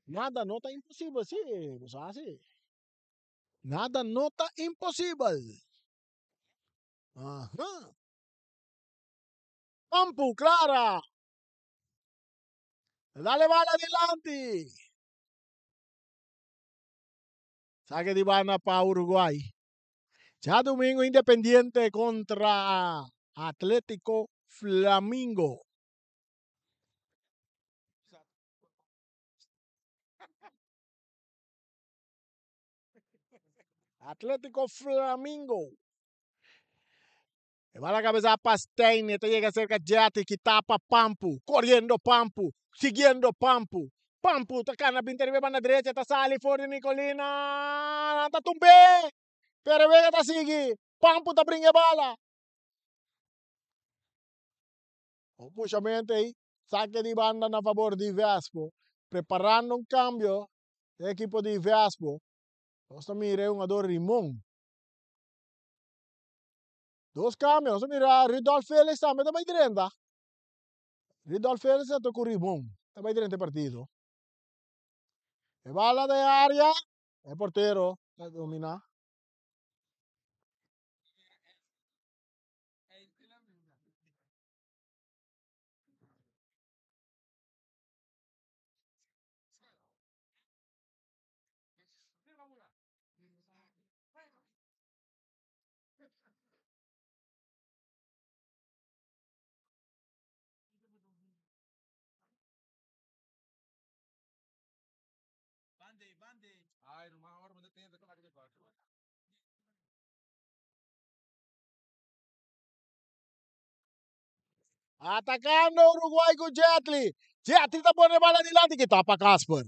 Nada não está impossível, sim, assim. Nada não está impossível. Aham. Campo, Clara. Dale bala adelante. Saque de banda para Uruguay. Ya domingo Independiente contra Atlético Flamengo. Atlético Flamengo. Va la cabeza para Stein, te llega cerca Jati, que tapa Pampu, corriendo Pampu, siguiendo Pampu. Pampu, tocando a pintar a na derecha, ta sale fuori Nicolina, ta tumbe, pero vega ta sigue, Pampu ta brinca bala. Opusamente aí, saque de banda na favor de Vespo, preparando um cambio, equipo de Vespo. Nós também iremos um ador Rimon. Dos cambios. Mira, Ridolf Félix também está 30. Ridolf Félix está com bom. Está 30 partido. E bala de área. El portero. La domina. Atacando Uruguay con Jetli. Jetli está poniendo bala adelante que tapa Casper.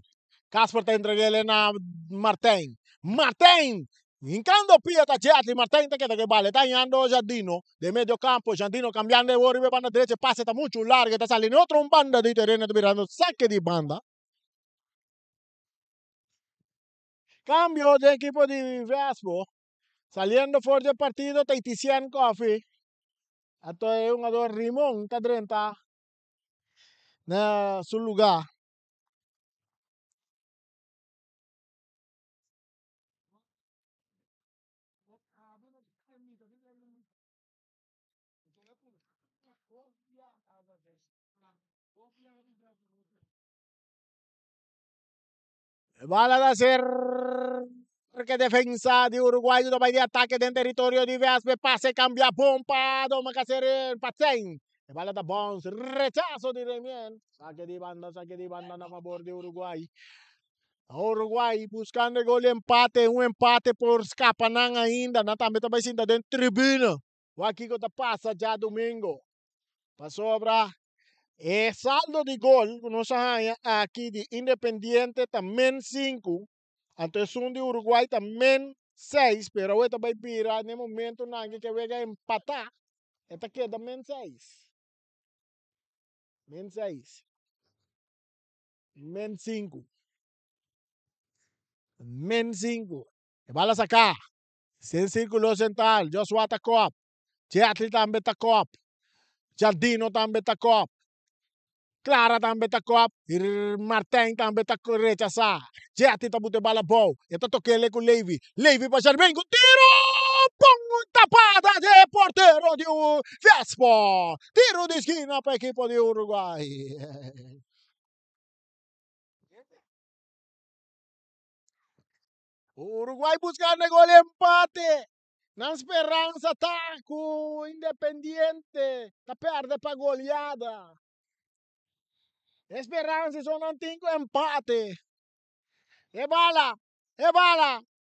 Casper está entregando a Martín. Martín. Hincando pie a Jetli. Martín te queda que vale. Está yendo Jardino de medio campo. Jardino cambiando de borde para la derecha. Pase está mucho largo. Está saliendo otro un banda de terreno. Mirando saque de banda. Cambio de equipo de Vespo. Saliendo fuerte del partido. Taitician Coffee. Esto es un ador Rimón. Está 30. Na su lugar. Van a hacer que defensa de Uruguay no va de ataque en territorio de Vespe, pase, cambia, pompa, toma que hacer el pasen. Bala da bounce, rechazo de Remien. Saque de banda a favor de Uruguay. Uruguay buscando el gol de empate, un empate por escapanang ainda, na também está ainda dentro da tribuna. O aqui que passa já domingo. Para sobra. Saldo de gol, nos aqui de Independiente também 5. Entonces un de Uruguay también 6, pero ahorita va a ir en el momento que venga a empatar. Esta queda también 6. Men 6. Men 5. Men 5. Va a sacar. Sin círculo central. Joshua está cop. Jetli también está cop. Jardino también está cop. Clara também está cop. Martin também está rechazar. Jetli está botando bala boa. Está tocando com Levy. Levy para Jardim com tiro. Pum, tapada de portero de Vespo. Tiro de esquina para a equipe de Uruguai. Uruguai buscando gol empate. Na esperança tá com o Independiente. Tá perde para goleada. Esperança só não tem empate. E bala.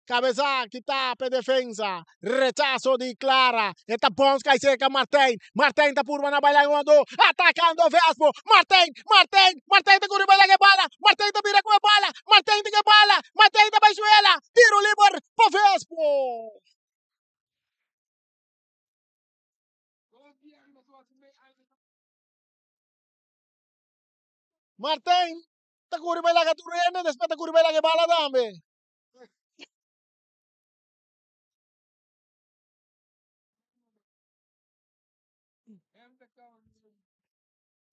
Cabeza que tapa defensa. Rechazo de Clara. Está Ponska y cerca Martín. Martín está por una baila atacando Vespo. Martín te corre baila que bala. Martín te mira con bala. Martín te que bala. Martín te baixuela. Tiro libre para Vespo. Martín te corre baila que tu reina. Después te corre baila que bala dame.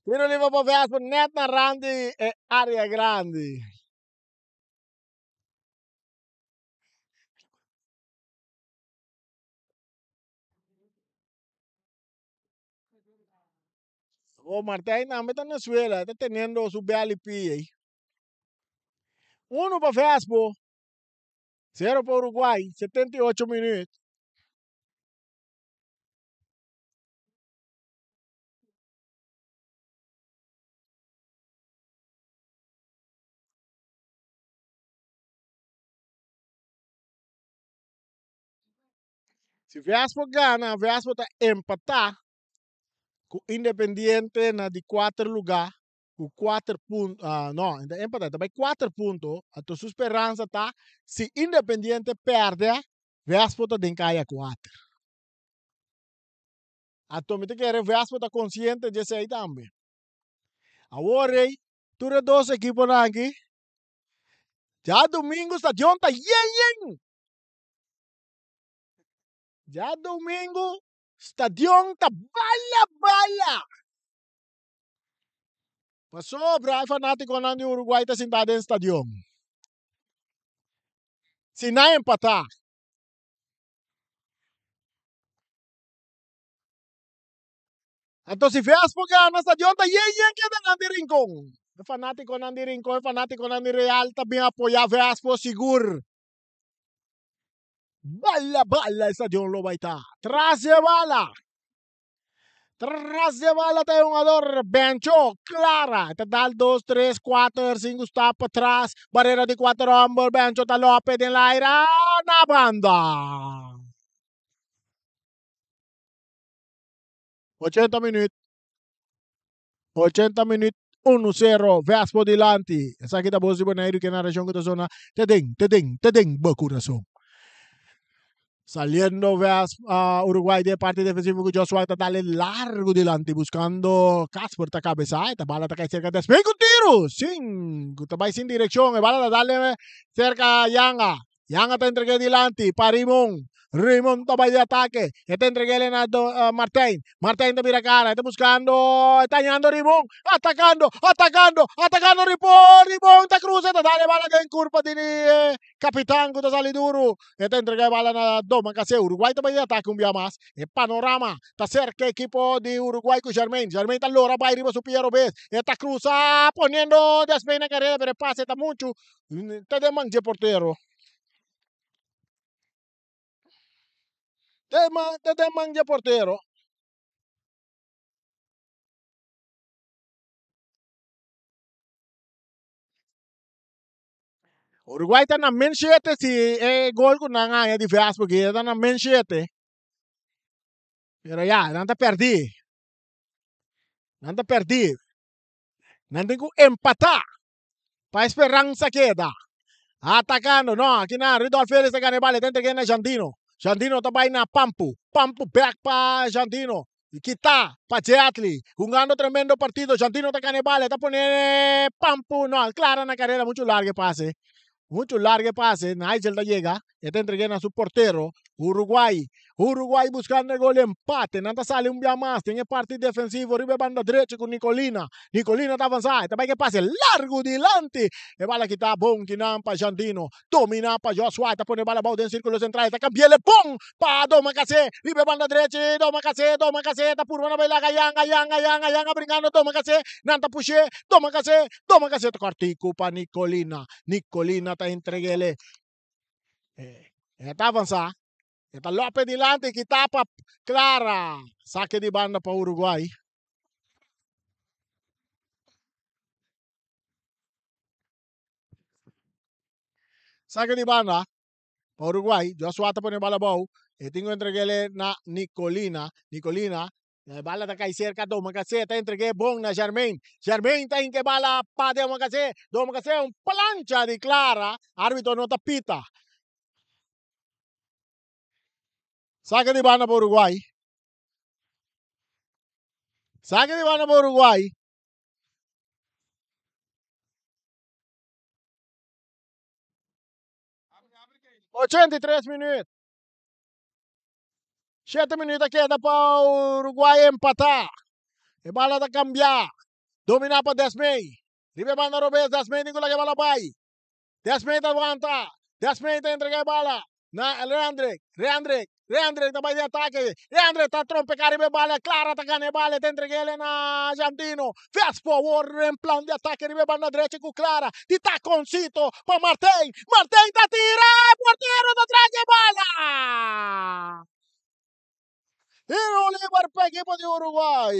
Tiro libre para Vespo. Net na Randy área grande. O Martín también está en Venezuela, está teniendo su BLP ahí. 1 para Vespo, 0 para Uruguay, 78 minutos. Se Vespo gana, Vespo está empatar com Independiente na de 4 lugar, com 4 pontos. Não, empatar também 4 pontos. A tua esperança está, se Independiente perde, Vespo está em caia 4. A tua meta que Vespo está consciente disso aí também. Agora, tu é 2 equipos aqui. Já domingo está junta, yen. Já domingo Stadion ta bala-bala. Pasobra, fanático na ni Uruguay ta sentado em stadion. Se não empatar. Então, se Vespo gana, stadion ta yen que da Nandi Rincón. O fanático Nandi Rincón, o fanático Nandi Real também apoia Vespo seguro. Bala-bala, stadion lo vai estar. Tras de bala. Tras de bala tem um jogador bencho, clara. Te dá 2, 3, 4, 5 está para trás. Barreira de 4 hombres, bencho tá Lopes de Laira na banda. 80 minutos. 80 minutos. 1-0, Vespo dilanti. Sa kita bosi bonairo que na região que ta zona. Tedeng, coração. Saliendo Uruguay de parte defensivo que Joshua está dale largo delante buscando Casper ta cabeza, esta bala está cerca de Spain con tiro, sin, está sin dirección, la bala dale cerca a Yanga te entregué delante para Rimon está de ataque, está entregué a Martín te mira cara, está buscando, está llegando Rimon, atacando Rimon está cruzando, dale bala que en curva tiene capitán que está saliendo duro, está entregué bala na Doma kasi Uruguay também de ataque dia mais. É panorama. Tá cerca equipo de Uruguay com Germain. Germain tá lora vai arriba su Piero Bez. Está cruza poniendo despeina carrera, pero pase tá mucho. Tá de manje portero. Tá de manje portero. Uruguay tá na men 7 se é gol com nanga é de Vespo porque tá na men 7. Pero ya, não tá perdi. Não tá perdi. Não tem que empatar. Para esperança queda. Atacando, no, aquí na Ridolf Félix de Canebale, tenta que na Jandino. Jandino também na Pampu back para Jandino. E que tá para Teatli, jugando tremendo partido. Jandino de Canebale, está poniendo Pampu, no, clara na carrera, mucho largo pase. Nigel da llega, está entregando a su portero, Uruguay buscando el gol de empate, nada sale un día más, tiene partido defensivo, arriba banda derecha con Nicolina está avanzada, también que pase largo delante, e bala que está bom, que não para Jandino, domina para Joshua, está poniendo bala dentro del círculo central, está cambiando bom para Doma Cacé, arriba banda derecha, Doma Cacé, está por una vela, Yanga, brincando, Doma Cacé, nanta puxe, Doma Cacé, cortico para Nicolina está entreguele, está avanzada. Está Lopes delante que tapa clara. Saque de banda para Uruguay. Saque de banda para Uruguay. Joshua está poniendo bala bow. E tengo entreguele na Nicolina. Bala está cair cerca do Macacé. Está entregué bom na Germain. Germain está em que bala para o Macacé. Do Macacé é plancha de clara. Árbitro não tapita. Saque de banda para Uruguay. 83 minutos. 7 minutos queda para Uruguay empatar. E bala está cambiar. Dominar para Desmey. Ribe banda Robes, Desmey ninguém que bala vai. Desmey aguanta. Desmey entrega a bala. Na Reandre também de ataque. Reandre está trompe caribe bala. Clara está ganhando bala. Entrega ele na Jandino. Vespo em plano de ataque. Ribe banda direita com Clara. De taconcito para Martín. Martín está tira. Porteiro está atrás de bala. Tiro livre para o equipo de Uruguay.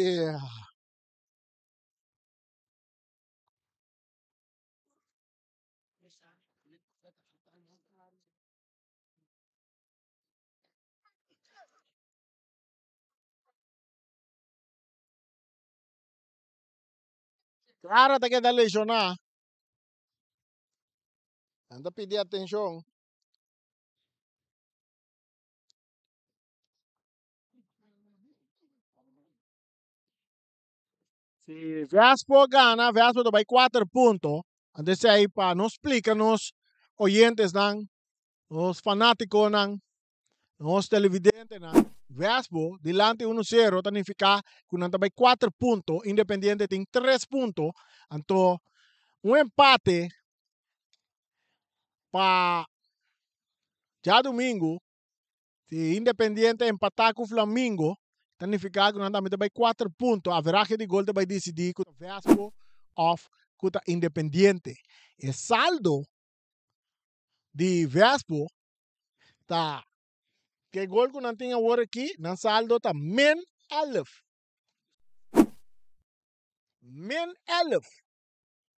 Clara está querendo lesionar. Anda a pedir atenção. Se Vespo gana, Vespo vai 4 pontos. Antes aí para nos explica-nos, oyentes, os fanáticos, os televidentes, Vespo, delante 1-0, significa que não tem 4 pontos, Independiente tem 3 pontos. Então, um empate para já domingo, se Independiente empatar com o Flamengo, significa que não tem 4 pontos. A averagem de gol vai decidir com o Vespo of com o Independiente. O saldo de Vespo tá que gol que não tem agora aqui, não saldo tá min 11. Min 11.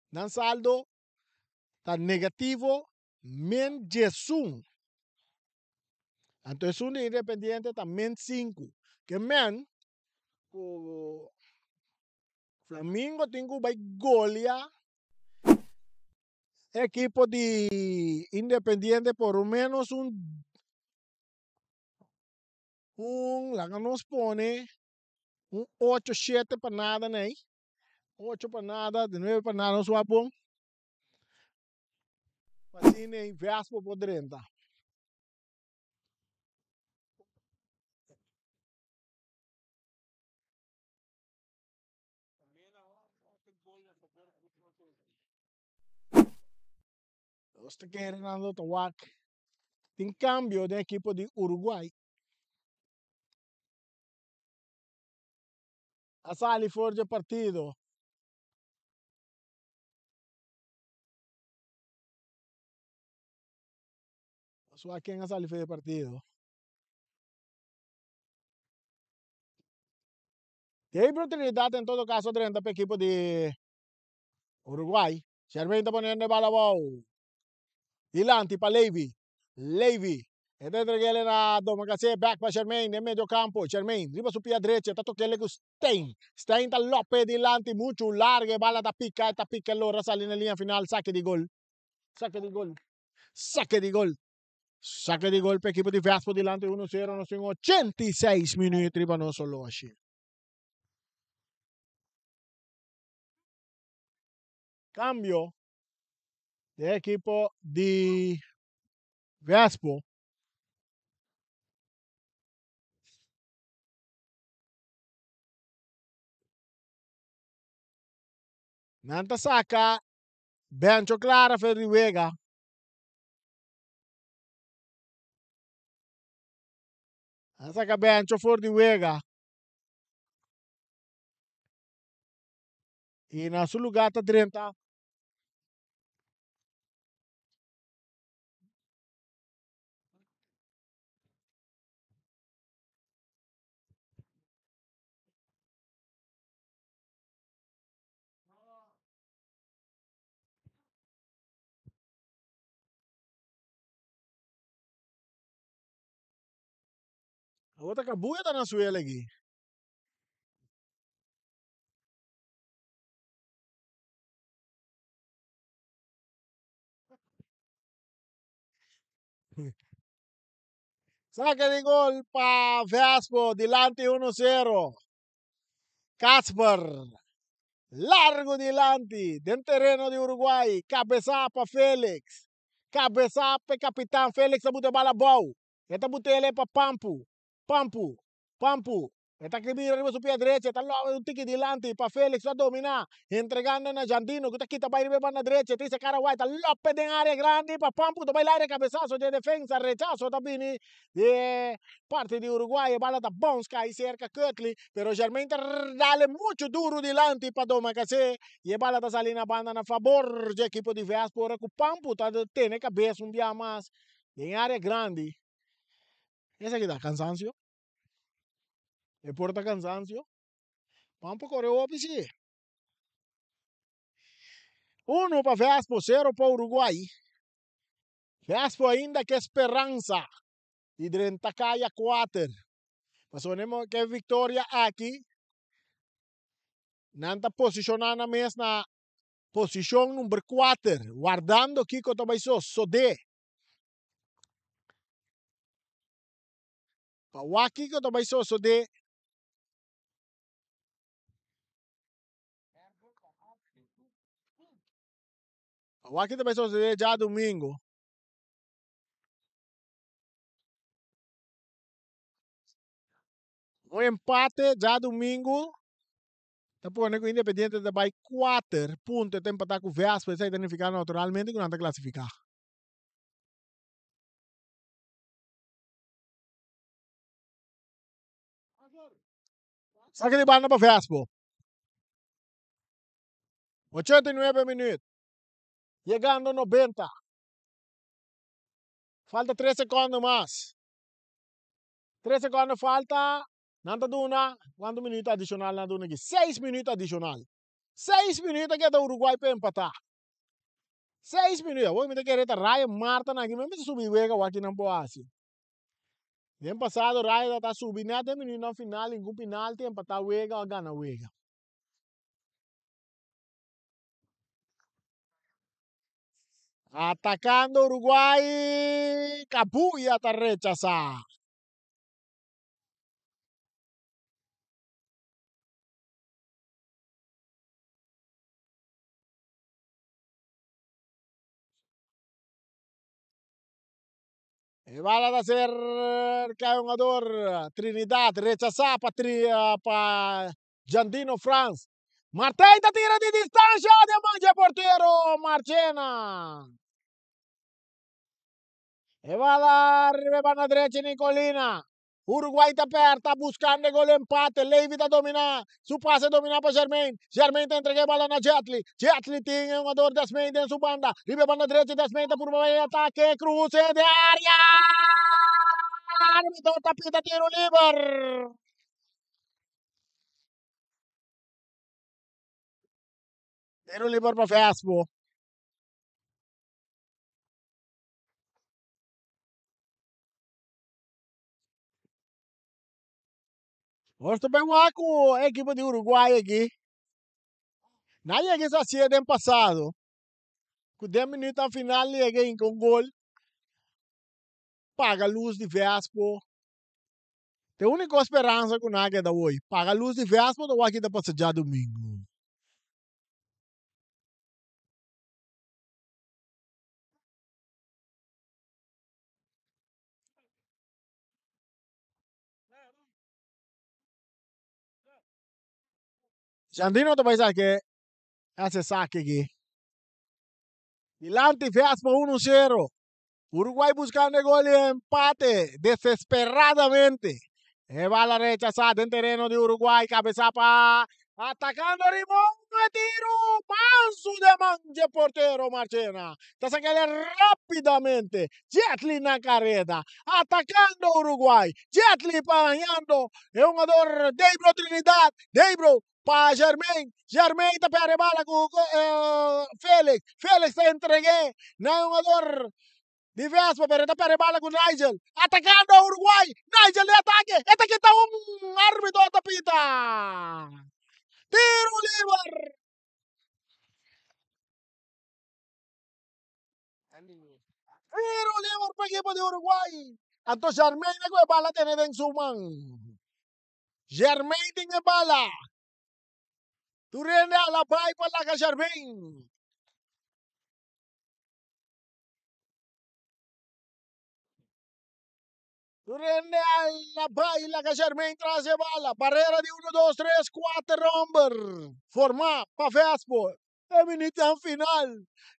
Não saldo tá negativo min 11. Entonces un Independiente tá min 5. Que men o Flamengo tem que vai golear equipo de Independiente por lo menos la que nos pone un 8-7 para nada, né? 8 para nada, de 9 para nada, nos va bom. Assim, nem Vespo por 30. Você querendo tomar tem cambio de equipo de Uruguai. A sali for de partido. Só quem a sali for de partido. Tem oportunidade em todo caso 30 para equipo de Uruguay. Sherman está poniendo bala bow. Dilanti para Levy. Levy. Ed entrega na Domagase, back para Sherman, en medio campo. Sherman, riba su pia derecha, está tocando con Stein. Stein está López Dilanti, mucho larga, bala da pica, allora sale en línea final, saque di gol. Saque di gol. Saque di gol. Saque di gol per equipo di Vespo Dilanti 1-0, non sono 86 minuti, ribano solo así. Cambio de equipo di Vespo. Nanta saca Bencho Clara Ferriwega. Saca Bencho Ferriwega. E na sua lugar está 30. A outra cabuia está na sua aqui. Saca de gol para Vespo, delante 1-0. Casper, largo delante, del terreno de Uruguay. Cabeça para Félix. Cabeça para capitão Félix, a botar bala boa. Esta botar ele para Pampu. Pampu. Pampu. Esta que mira arriba su pie derecha, está un tiki delante para Félix va a dominar, entregando a Jandino, que está quita para ir para la derecha, te dice cara guaita, López en área grande para Pampu, toma el aire cabezazo de defensa, rechazo también de parte de Uruguay, bala da Bonska y cerca Kirtley, pero Germain dale mucho duro delante para Doma Case, y bala da Salina banda a favor del equipo de Vespo, que Pampu tiene cabeça un día más en área grande. Ese que da cansancio. E porta cansancio. Pampa correu a piscina. 1 para Vespo, 0 para Uruguai. Vespo ainda que esperança. E 30 caia 4. Passamos que vitória aqui. Nanta posicionando mesmo na posição número 4. Guardando Kiko Tobaisó, Sode. Para Kiko Tobaisó, Sode. Para Kiko Tobaisó, Sode já domingo. Um empate já domingo. Depois, o Independiente vai 4 pontos, tem empatar com o Vespa, isso aí tem que ficar naturalmente, que não está classificar. Saque de banda para Vespa. 89 minutos. Llegando 90. Falta 3 segundos mais. 3 segundos falta. Nanta duna. Quantos minutos adicional na duna aqui? 6 minutos adicional. 6 minutos que é do Uruguai para empatar. 6 minutos. Vou me querer Raya Marta aqui, mesmo se subir o aqui na Boácia. Ano passado, Raya está subindo até minuto no final, em um penalti, empatar o Ega ou ganhar o Ega. Atacando Uruguay, Capuya está rechazada. E vai a ser jogador Trinidad, rechazada para Giandino France. Martell tira de distância, de manja porteiro, Marchena. E vai lá, arriba na direita, Nicolina. Uruguai está perto, está buscando gol empate. Levy está dominar. Su passe dominar para Germain. Germain está entregando a bola na Jetli. Jetli tem um jogador das meias em sua banda. Ribe banda direita das meias por meio ataque. Cruze de área. Árbitro tapita tiro livre. Tiro livre para Vespo. Hoje também com a equipe de Uruguai aqui. Nadie que se hacía del passado. Com 10 minutos ao final, cheguei com gol. Paga a luz de Vespo. Tem a única esperança que nós da hoje. Paga a luz de Vespo, do aqui da passagem domingo. Jandino tu vai saber que esse saque aqui. Dilante Vespo 1-0. Uruguai buscando gol de empate desesperadamente. E bala rechazada en terreno de Uruguai. Cabeza para atacando Rimón. Tiro manso de manje portero Marchena. Está sacando rápidamente. Jetli na carrera. Atacando Uruguai. Jetli apanhando. É um jogador Deibro Trinidad. Deibro para Germain. Germain está para bala com Félix. Félix te entregué. Não é um jogador de Vespa, pero está para bala com Nigel. Atacando o Uruguai. Nigel de ataque. Este aqui está árbitro tapita. Tiro livre. Tiro livre para a equipe de Uruguai. Então Germain é que a bala tem em sua mão. Germain tem a bala. Tu rende a la pai para lá Germain. Rende alla baila que Germain traz a bala. Barreira de 1, 2, 3, 4 romper. Formar para Vespo. É minuto final.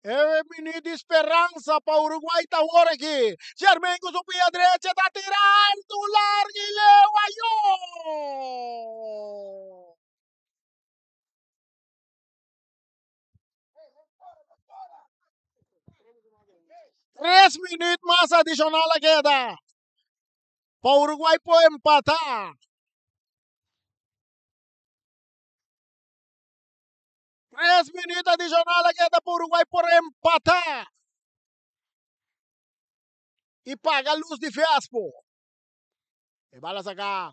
É minuto de esperança para o Uruguai. Está agora aqui. Germain com sua pia direita. Está tirando largo e leu. Aiô! 3 minutos mais adicional a queda. Para o Uruguai pode empatar. 3 minutos adicional a queda para o Uruguai por empatar. E paga a luz de Vespo. E bala sacar.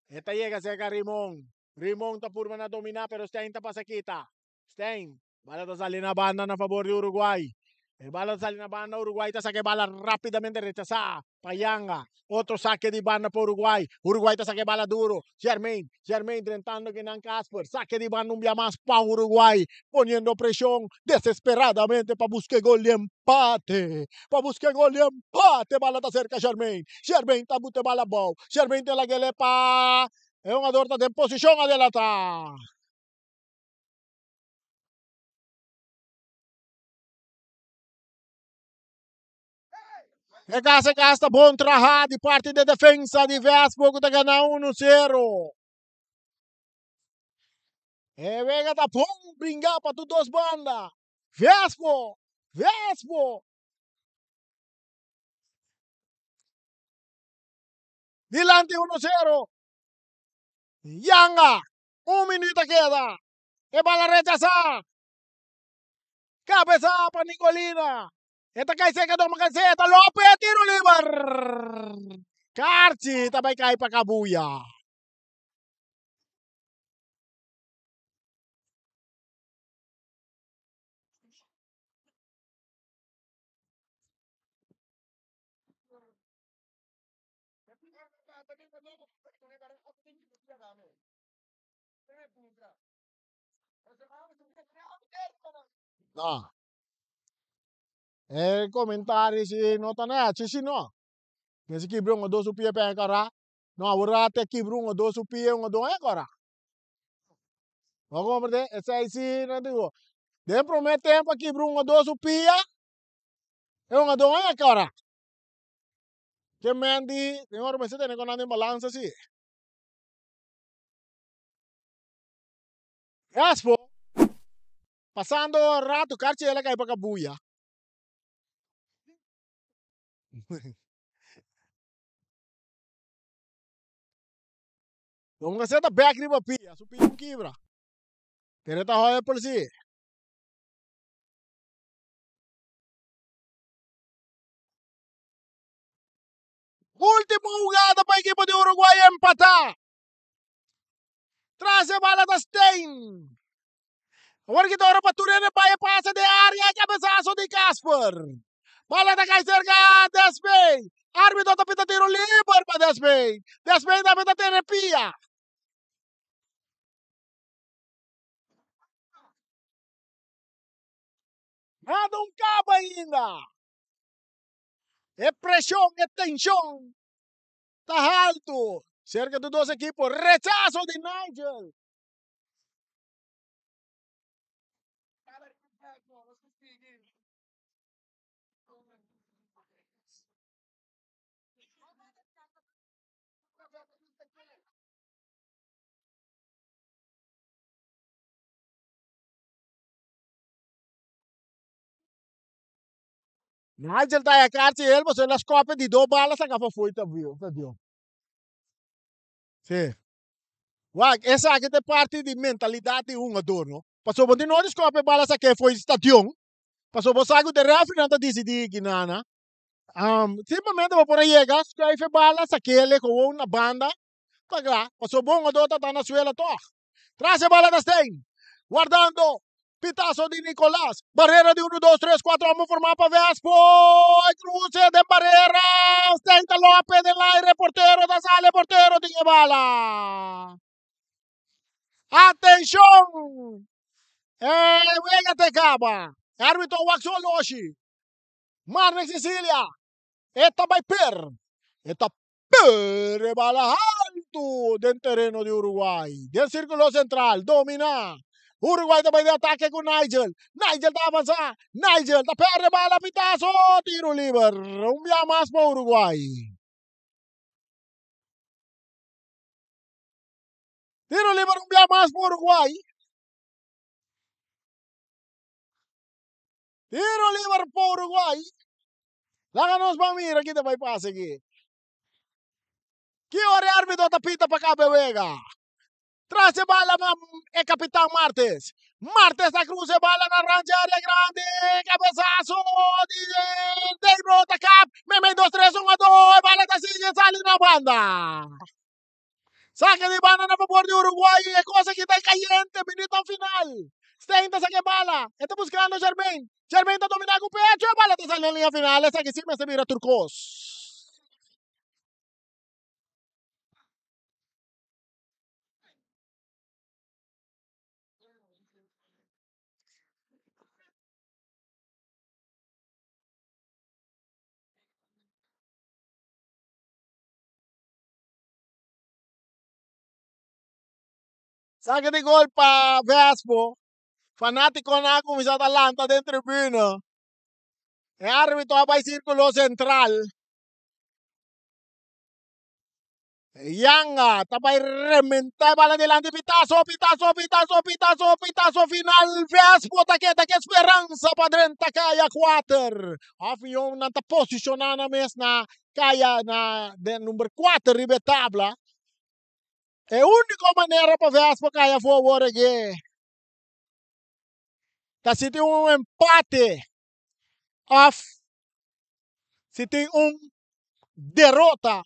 Esta llega cerca Rimón. Rimón está por a dominar, pero Stein está para se quita. Stein. Bala está saliendo a banda a favor de Uruguay. El bala sale na banda Uruguay, está saque bala rápidamente rechazada. Payanga. Otro saque de banda para Uruguay. Uruguay está saque bala duro. Germain tentando que Nan Casper. Saque de banda un día más para Uruguay. Poniendo presión desesperadamente para buscar gol de empate. Para buscar gol de empate. Bala está cerca Germain. Germain está bute bala bom. Germain tem la que le pa. É um jogador que está em posição adelantada. E casa gasta bom trabalho de parte da defesa de Vespo que está ganhando 1-0. E Vega tá bom brincar para todas as bandas. Vespo! Vespo! Dilante 1-0. Yanga! 1 minuto queda. E bala rechazada. Cabeça para Nicolina. Esta cai seca, toma caceta. Lopes, tiro livre. Carci também cai para Cabuya. No. Comentários não tá nada, se não. Nesse quebrou um dois pia para encarar. Não, agora até quebrou um dois pia um dois agora. Vamos compreender? Essa aí sim, não digo. Dentro do tempo quebrou um dois pia. É um dois agora. Que mendi, senhor, mas você tem que andar em balança assim. Gaspo. Passando rato, carci ela cai para Cabuya. Vamos fazer a back de pia, su pia um quebra. Tereta roya por si. Última jugada para a equipe de Uruguay empatar. Traz a bola da Stein. Agora que está para Turene, passa de área, cabeçaço de Casper. Bola da cai cerca, Despei. Árbitro está pita tiro livre para Despei. Despei da pita terapia. Nada cabo ainda. É pressão, é tensão. Está alto. Cerca de dois equipos. Rechazo de Nigel. Nigel está a carta ele, você las copia de 2 balas, a capa foi, tá viu? Sim. Wag, essa aqui é parte de mentalidade de um adorno. Passou por não descobre balas aqui foi estação. Passou por sago de refri não tá decidir que nada. Simplesmente vou por aí chegar, escreve balas aquele com uma banda. Pagar. Passou bom ador tá na suela to. Traz a bala da Stein. Guardando. Pitazo de Nicolás. Barreira de 1, 2, 3, 4. Vamos formar para Vespo. Cruce de barreira. Stein López del aire. Portero da sale. Portero tiene bala. Atenção! Venga te caba. Árbitro Waxo Loshi. Marne Sicilia. Esta vai per. Esta per bala alto del terreno de Uruguay. Del círculo central. Domina. Uruguay também de ataque com Nigel. Nigel tá avançando. Nigel tá per bala pitazo. Tiro livre. Dia mais para Uruguay. Tiro livre dia mais para Uruguay. Tiro livre para Uruguay. Láganos para mira aqui também passa aqui. Que hora árbitro tapita para Cabo Vega. Trace bala é capitão Martes. Martes da cruz bala na rancha área grande. Cabeçaço de Brota Cap. Meme 2, 3, 1, 2. Bala da sigue sale na banda. Saque de banda a favor de Uruguay. É coisa que está caliente. Minuto final. Stenta saque bala. Está buscando Germain. Germain está dominando o pecho. Bala está saliendo en línea final. Esa que sí me se mira Turcos. Saque de gol para Vespo. Fanático na com sa Atalanta dentro da tribuna. E árbitro vai círculo central. Yanga, tapay rementar bala adelante, pitazo final, Vespo, taque esperança para dentro, kaya 4. Avião não está posicionando mesmo na kaya na número 4 ribe tabla. É a única maneira para Vespo kaya forward aqui. Tá se tem empate, off, se tem derrota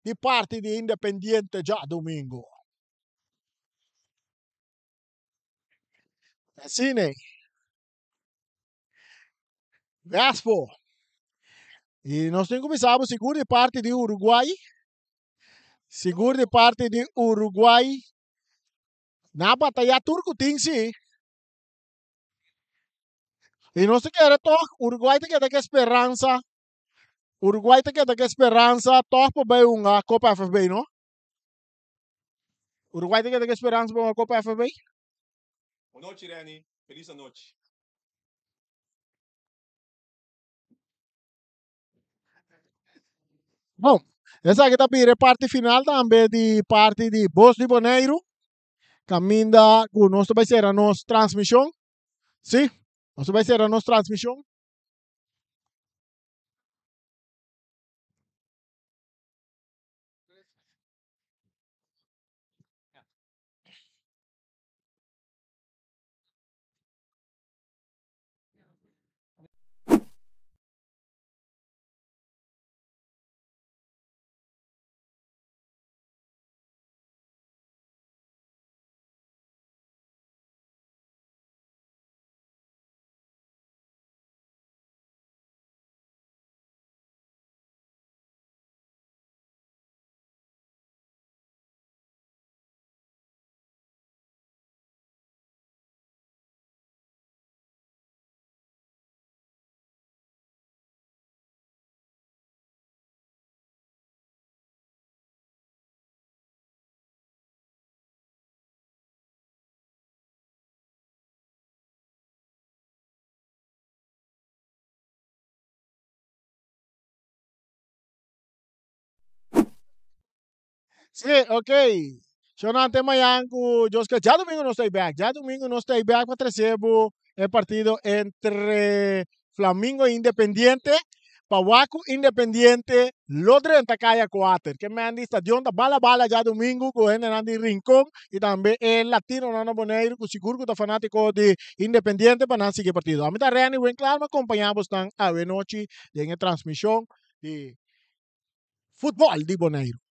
de parte de Independiente já domingo. Assim, né? Vespo. E nós temos começado seguro de parte de Uruguai. Seguro de parte de Uruguai. Na batalha turco tem sim. E nós queremos Uruguai tem que ter esperança. Uruguai tem que ter esperança. Topa para uma Copa FFB, não? Uruguai tem que ter esperança para uma Copa FFB? Boa noite, Irene. Feliz noite. Bom, essa aqui também é parte final também de parte de Bos de Boneiro. Caminha com nós vai ser a nossa transmissão. Sim, nós vai ser a nossa transmissão. Sim, ok. Sonante amanhã com Josca. Já domingo não estou back. Já domingo não estou back para trazer o partido entre Flamengo e Independiente. Pawaku Independiente, Lodre en Takaya 4. Que me han dicho, Dion, bala já domingo, com ele Nandi Rincón, e também el latino Nana Boneiro, com seguro que está fanático de Independiente, para não seguir partido. A mim está reani, bem claro, me acompanhamos a noite de transmissão de futebol de Boneiro.